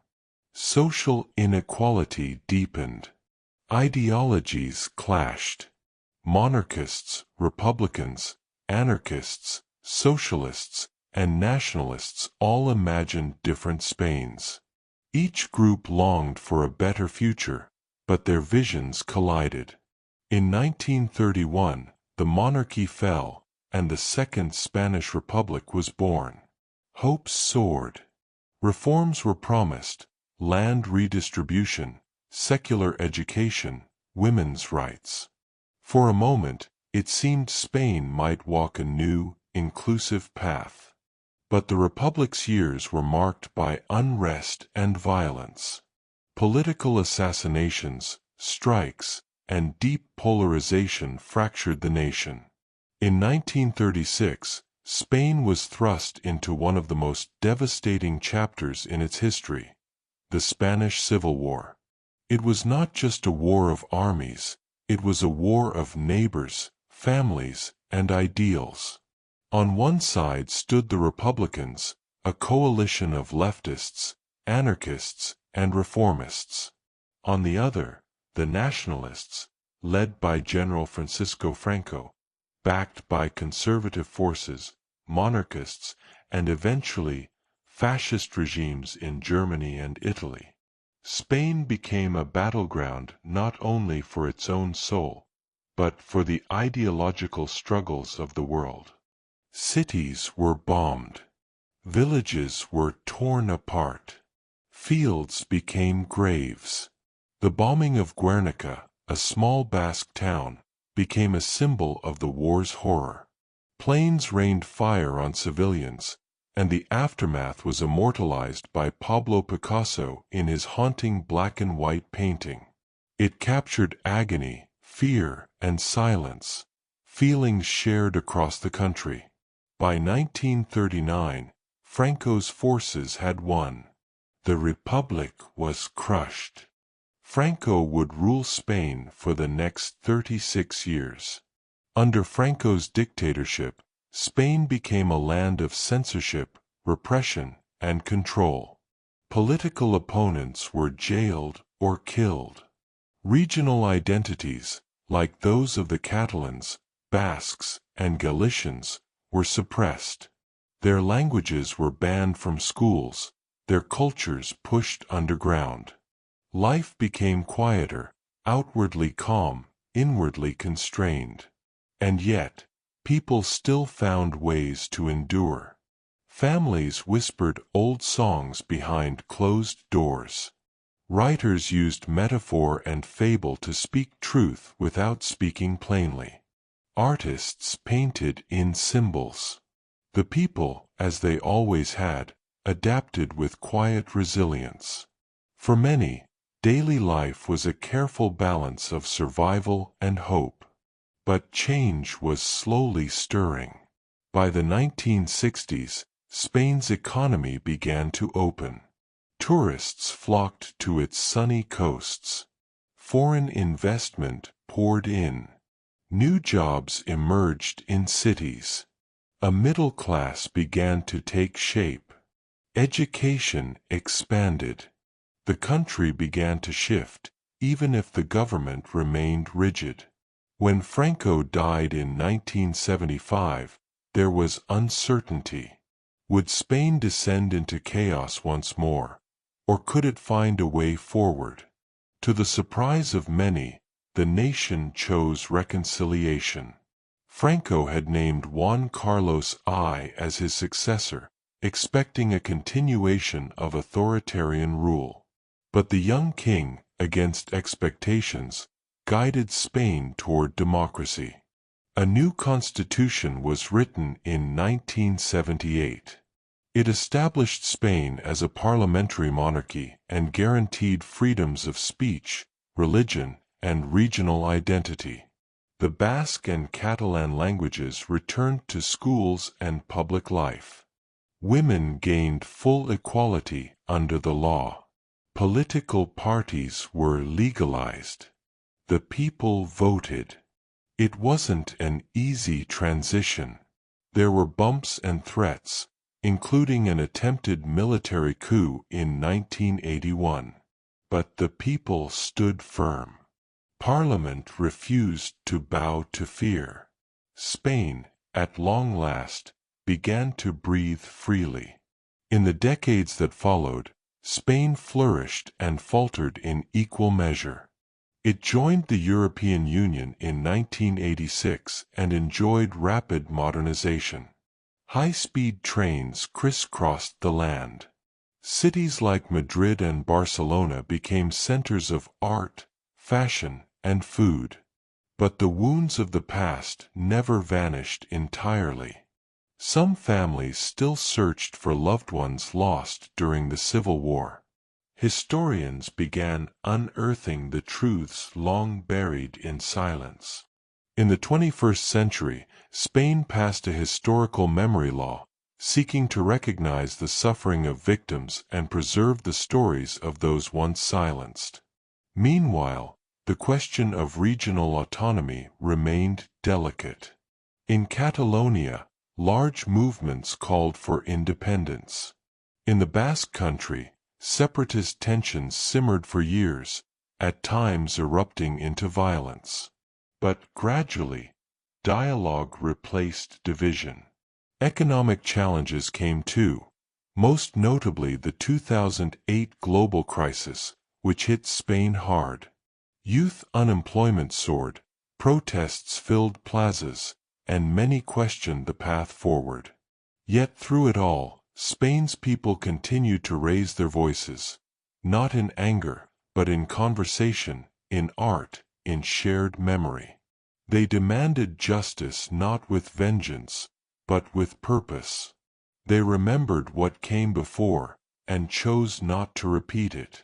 Social inequality deepened. Ideologies clashed. Monarchists, republicans, anarchists, socialists, and nationalists all imagined different Spains. Each group longed for a better future, but their visions collided. In 1931, the monarchy fell, and the Second Spanish Republic was born. Hopes soared. Reforms were promised: land redistribution, secular education, women's rights. For a moment, it seemed Spain might walk a new, inclusive path. But the Republic's years were marked by unrest and violence. Political assassinations, strikes, and deep polarization fractured the nation. In 1936, Spain was thrust into one of the most devastating chapters in its history: the Spanish Civil War. It was not just a war of armies, it was a war of neighbors, families, and ideals. On one side stood the Republicans, a coalition of leftists, anarchists, and reformists. On the other, the nationalists, led by General Francisco Franco, backed by conservative forces, monarchists, and eventually fascist regimes in Germany and Italy. Spain became a battleground not only for its own soul, but for the ideological struggles of the world. Cities were bombed. Villages were torn apart. Fields became graves. The bombing of Guernica, a small Basque town, became a symbol of the war's horror. Planes rained fire on civilians, and the aftermath was immortalized by Pablo Picasso in his haunting black-and-white painting. It captured agony, fear, and silence, feelings shared across the country. By 1939, Franco's forces had won. The Republic was crushed. Franco would rule Spain for the next 36 years. Under Franco's dictatorship, Spain became a land of censorship, repression, and control. Political opponents were jailed or killed. Regional identities, like those of the Catalans, Basques, and Galicians, were suppressed. Their languages were banned from schools, their cultures pushed underground. Life became quieter, outwardly calm, inwardly constrained. And yet, people still found ways to endure. Families whispered old songs behind closed doors. Writers used metaphor and fable to speak truth without speaking plainly. Artists painted in symbols. The people, as they always had, adapted with quiet resilience. For many, daily life was a careful balance of survival and hope. But change was slowly stirring. By the 1960s, Spain's economy began to open. Tourists flocked to its sunny coasts. Foreign investment poured in. New jobs emerged in cities. A middle class began to take shape. Education expanded. The country began to shift, even if the government remained rigid. When Franco died in 1975, there was uncertainty. Would Spain descend into chaos once more, or could it find a way forward? To the surprise of many, the nation chose reconciliation. Franco had named Juan Carlos I as his successor, expecting a continuation of authoritarian rule. But the young king, against expectations, guided Spain toward democracy. A new constitution was written in 1978. It established Spain as a parliamentary monarchy and guaranteed freedoms of speech, religion, and regional identity. The Basque and Catalan languages returned to schools and public life. Women gained full equality under the law. Political parties were legalized. The people voted. It wasn't an easy transition. There were bumps and threats, including an attempted military coup in 1981. But the people stood firm. Parliament refused to bow to fear. Spain, at long last, began to breathe freely. In the decades that followed, Spain flourished and faltered in equal measure. It joined the European Union in 1986 and enjoyed rapid modernization. High-speed trains crisscrossed the land. Cities like Madrid and Barcelona became centers of art, fashion, and food. But the wounds of the past never vanished entirely. Some families still searched for loved ones lost during the Civil War. Historians began unearthing the truths long buried in silence. In the 21st century, Spain passed a historical memory law, seeking to recognize the suffering of victims and preserve the stories of those once silenced. Meanwhile, the question of regional autonomy remained delicate. In Catalonia, large movements called for independence. In the Basque Country, separatist tensions simmered for years, at times erupting into violence. But gradually, dialogue replaced division. Economic challenges came too, most notably the 2008 global crisis, which hit Spain hard. Youth unemployment soared, protests filled plazas, and many questioned the path forward. Yet through it all, Spain's people continued to raise their voices, not in anger, but in conversation, in art, in shared memory. They demanded justice not with vengeance, but with purpose. They remembered what came before, and chose not to repeat it.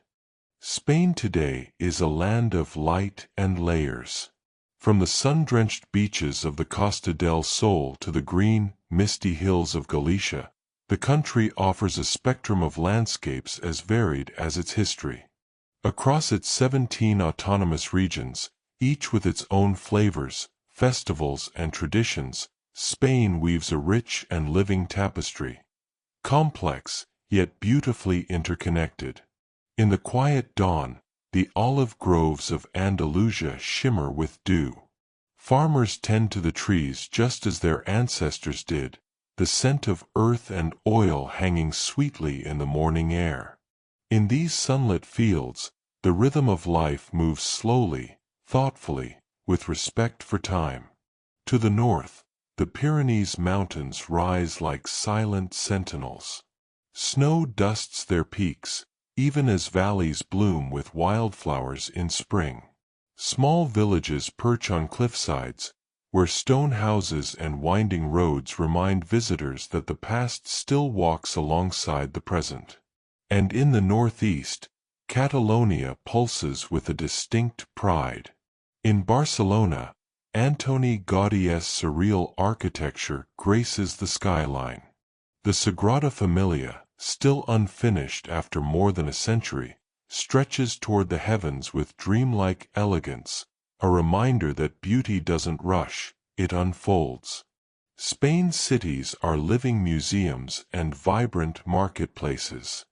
Spain today is a land of light and layers. From the sun-drenched beaches of the Costa del Sol to the green, misty hills of Galicia, the country offers a spectrum of landscapes as varied as its history. Across its 17 autonomous regions, each with its own flavors, festivals, and traditions, Spain weaves a rich and living tapestry. Complex, yet beautifully interconnected. In the quiet dawn, the olive groves of Andalusia shimmer with dew. Farmers tend to the trees just as their ancestors did, the scent of earth and oil hanging sweetly in the morning air. In these sunlit fields, the rhythm of life moves slowly, thoughtfully, with respect for time. To the north, the Pyrenees mountains rise like silent sentinels. Snow dusts their peaks, even as valleys bloom with wildflowers in spring. Small villages perch on cliffsides, where stone houses and winding roads remind visitors that the past still walks alongside the present. And in the northeast, Catalonia pulses with a distinct pride. In Barcelona, Antoni Gaudi's surreal architecture graces the skyline. The Sagrada Familia, still unfinished after more than a century, stretches toward the heavens with dreamlike elegance, a reminder that beauty doesn't rush, it unfolds. Spain's cities are living museums and vibrant marketplaces.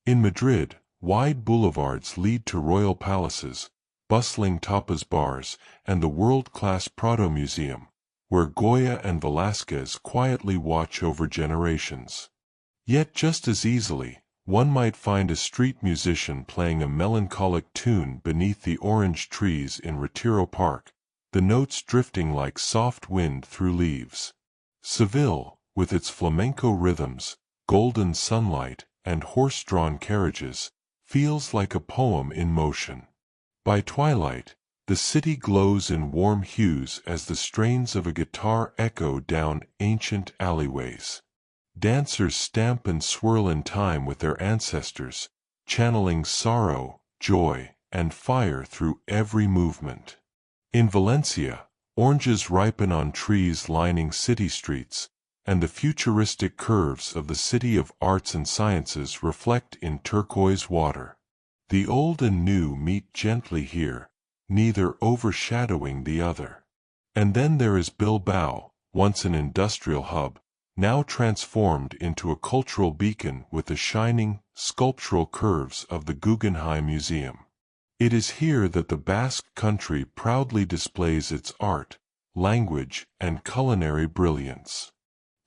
In Madrid, wide boulevards lead to royal palaces, bustling tapas bars, and the world-class Prado Museum, where Goya and Velázquez quietly watch over generations. Yet just as easily, one might find a street musician playing a melancholic tune beneath the orange trees in Retiro Park, the notes drifting like soft wind through leaves. Seville, with its flamenco rhythms, golden sunlight, and horse-drawn carriages, feels like a poem in motion. By twilight, the city glows in warm hues as the strains of a guitar echo down ancient alleyways. Dancers stamp and swirl in time with their ancestors, channeling sorrow, joy, and fire through every movement. In Valencia, oranges ripen on trees lining city streets, and the futuristic curves of the City of Arts and Sciences reflect in turquoise water. The old and new meet gently here, neither overshadowing the other. And then there is Bilbao, once an industrial hub, now transformed into a cultural beacon with the shining, sculptural curves of the Guggenheim Museum. It is here that the Basque country proudly displays its art, language, and culinary brilliance.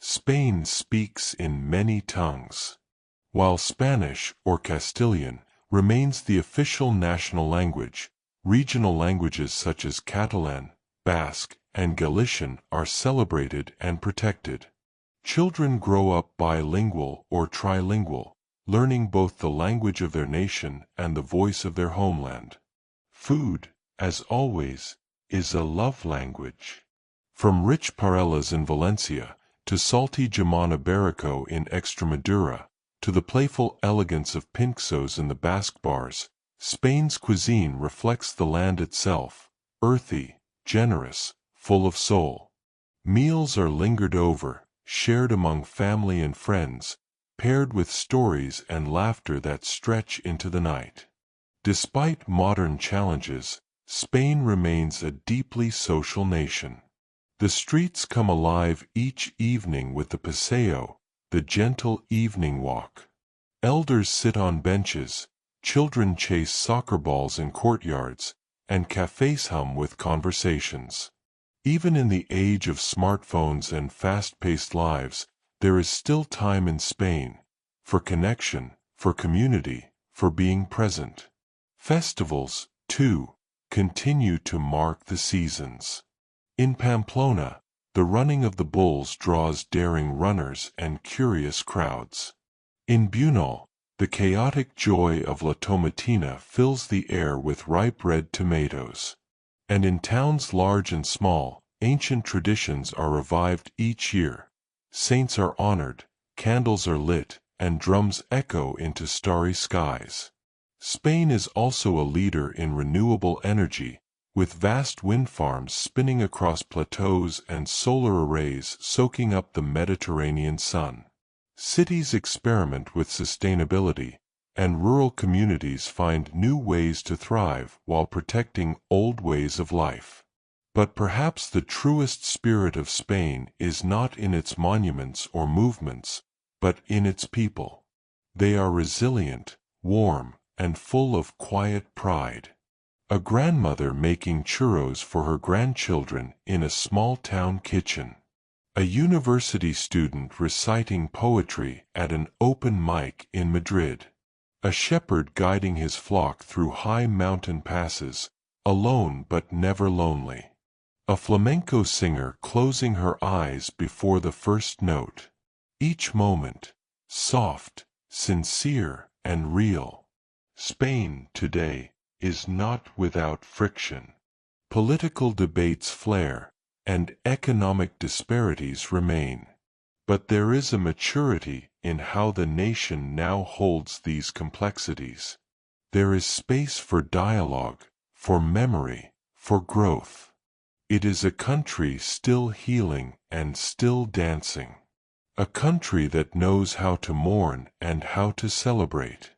Spain speaks in many tongues. While Spanish, or Castilian, remains the official national language, regional languages such as Catalan, Basque, and Galician are celebrated and protected. Children grow up bilingual or trilingual, learning both the language of their nation and the voice of their homeland. Food, as always, is a love language. From rich paellas in Valencia, to salty jamón ibérico in Extremadura, to the playful elegance of pinchos in the Basque bars, Spain's cuisine reflects the land itself, earthy, generous, full of soul. Meals are lingered over, shared among family and friends, paired with stories and laughter that stretch into the night. Despite modern challenges, Spain remains a deeply social nation. The streets come alive each evening with the paseo, the gentle evening walk. Elders sit on benches, children chase soccer balls in courtyards, and cafes hum with conversations. Even in the age of smartphones and fast-paced lives, there is still time in Spain, for connection, for community, for being present. Festivals, too, continue to mark the seasons. In Pamplona, the running of the bulls draws daring runners and curious crowds. In Bunal, the chaotic joy of La Tomatina fills the air with ripe red tomatoes. And in towns large and small, ancient traditions are revived each year. Saints are honored, candles are lit, and drums echo into starry skies. Spain is also a leader in renewable energy, with vast wind farms spinning across plateaus and solar arrays soaking up the Mediterranean sun. Cities experiment with sustainability, and rural communities find new ways to thrive while protecting old ways of life. But perhaps the truest spirit of Spain is not in its monuments or movements, but in its people. They are resilient, warm, and full of quiet pride. A grandmother making churros for her grandchildren in a small-town kitchen. A university student reciting poetry at an open mic in Madrid. A shepherd guiding his flock through high mountain passes, alone but never lonely. A flamenco singer closing her eyes before the first note. Each moment, soft, sincere, and real. Spain today is not without friction. Political debates flare, and economic disparities remain. But there is a maturity in how the nation now holds these complexities. There is space for dialogue, for memory, for growth. It is a country still healing and still dancing. A country that knows how to mourn and how to celebrate.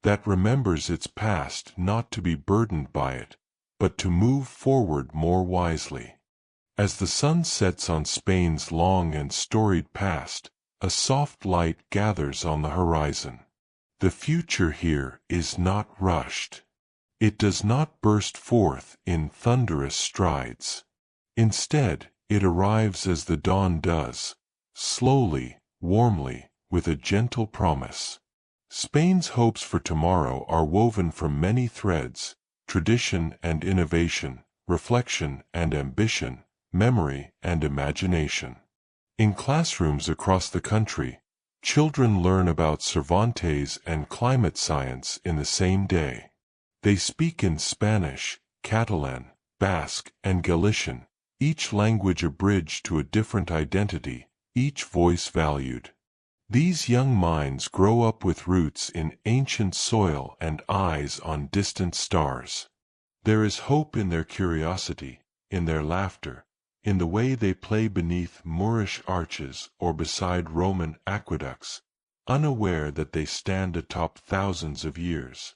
That remembers its past not to be burdened by it, but to move forward more wisely. As the sun sets on Spain's long and storied past, a soft light gathers on the horizon. The future here is not rushed. It does not burst forth in thunderous strides. Instead, it arrives as the dawn does, slowly, warmly, with a gentle promise. Spain's hopes for tomorrow are woven from many threads: tradition and innovation, reflection and ambition, memory and imagination. In classrooms across the country, children learn about Cervantes and climate science in the same day. They speak in Spanish, Catalan, Basque, and Galician, each language a bridge to a different identity, each voice valued. These young minds grow up with roots in ancient soil and eyes on distant stars. There is hope in their curiosity, in their laughter, in the way they play beneath Moorish arches or beside Roman aqueducts, unaware that they stand atop thousands of years.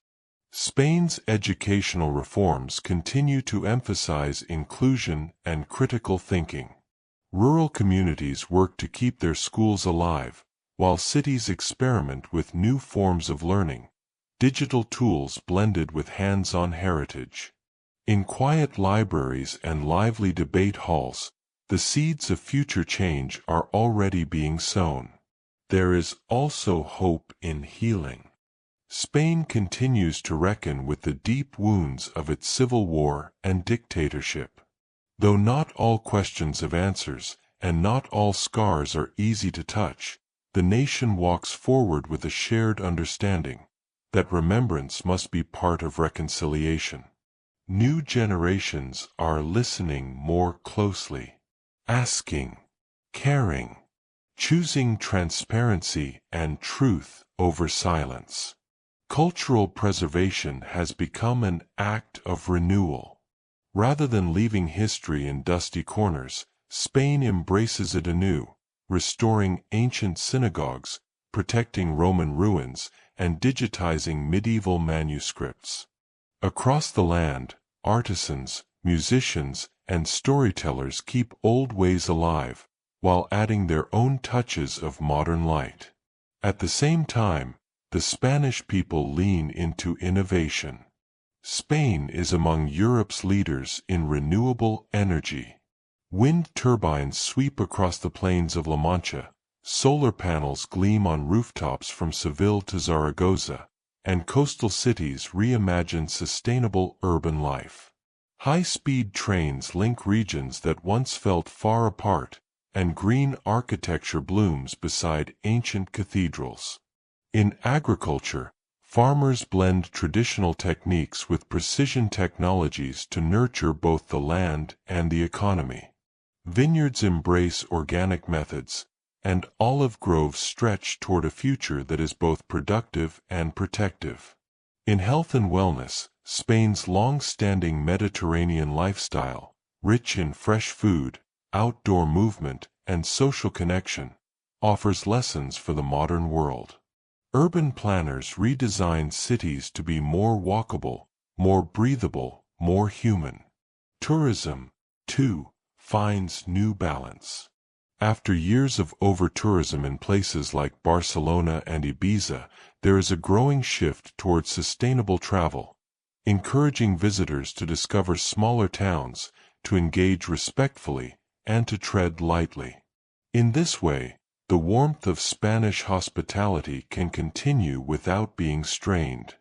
Spain's educational reforms continue to emphasize inclusion and critical thinking. Rural communities work to keep their schools alive, while cities experiment with new forms of learning, digital tools blended with hands-on heritage. In quiet libraries and lively debate halls, the seeds of future change are already being sown. There is also hope in healing. Spain continues to reckon with the deep wounds of its civil war and dictatorship. Though not all questions have answers, and not all scars are easy to touch, the nation walks forward with a shared understanding that remembrance must be part of reconciliation. New generations are listening more closely, asking, caring, choosing transparency and truth over silence. Cultural preservation has become an act of renewal. Rather than leaving history in dusty corners, Spain embraces it anew, restoring ancient synagogues, protecting Roman ruins, and digitizing medieval manuscripts. Across the land, artisans, musicians, and storytellers keep old ways alive, while adding their own touches of modern light. At the same time, the Spanish people lean into innovation. Spain is among Europe's leaders in renewable energy. Wind turbines sweep across the plains of La Mancha, solar panels gleam on rooftops from Seville to Zaragoza, and coastal cities reimagine sustainable urban life. High-speed trains link regions that once felt far apart, and green architecture blooms beside ancient cathedrals. In agriculture, farmers blend traditional techniques with precision technologies to nurture both the land and the economy. Vineyards embrace organic methods, and olive groves stretch toward a future that is both productive and protective. In health and wellness, Spain's long-standing Mediterranean lifestyle, rich in fresh food, outdoor movement, and social connection, offers lessons for the modern world. Urban planners redesign cities to be more walkable, more breathable, more human. Tourism, too, finds new balance. After years of over-tourism in places like Barcelona and Ibiza, there is a growing shift towards sustainable travel, encouraging visitors to discover smaller towns, to engage respectfully, and to tread lightly. In this way, the warmth of Spanish hospitality can continue without being strained.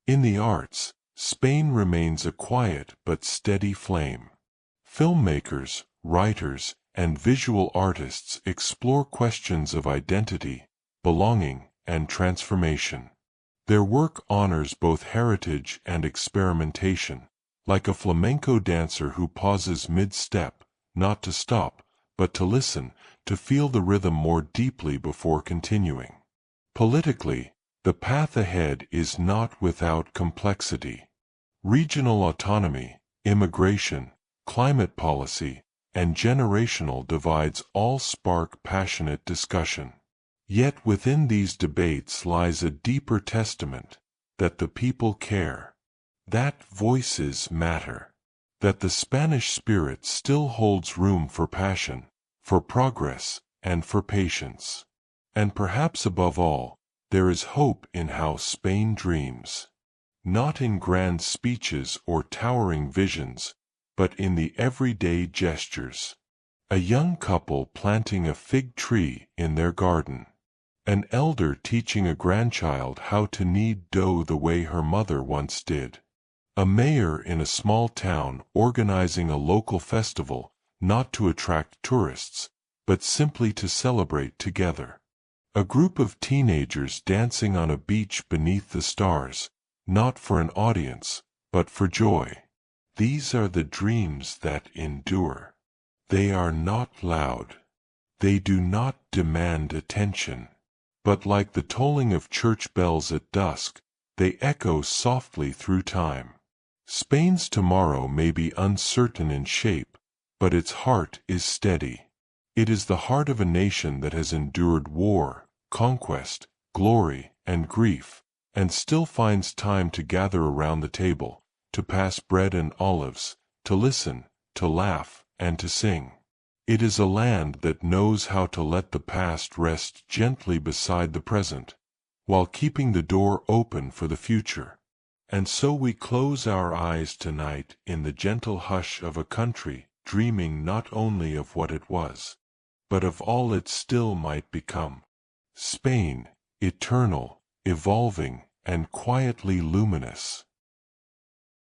In the arts, Spain remains a quiet but steady flame. Filmmakers, writers, and visual artists explore questions of identity, belonging, and transformation. Their work honors both heritage and experimentation, like a flamenco dancer who pauses mid-step, not to stop, but to listen, to feel the rhythm more deeply before continuing. Politically, the path ahead is not without complexity. Regional autonomy, immigration, climate policy, and generational divides all spark passionate discussion. Yet within these debates lies a deeper testament that the people care, that voices matter, that the Spanish spirit still holds room for passion, for progress, and for patience. And perhaps above all, there is hope in how Spain dreams. Not in grand speeches or towering visions, but in the everyday gestures. A young couple planting a fig tree in their garden. An elder teaching a grandchild how to knead dough the way her mother once did. A mayor in a small town organizing a local festival, not to attract tourists, but simply to celebrate together. A group of teenagers dancing on a beach beneath the stars, not for an audience, but for joy. These are the dreams that endure. They are not loud. They do not demand attention. But like the tolling of church bells at dusk, they echo softly through time. Spain's tomorrow may be uncertain in shape, but its heart is steady. It is the heart of a nation that has endured war, conquest, glory, and grief, and still finds time to gather around the table, to pass bread and olives, to listen, to laugh, and to sing. It is a land that knows how to let the past rest gently beside the present, while keeping the door open for the future. And so we close our eyes tonight in the gentle hush of a country, dreaming not only of what it was, but of all it still might become. Spain, eternal, evolving, and quietly luminous.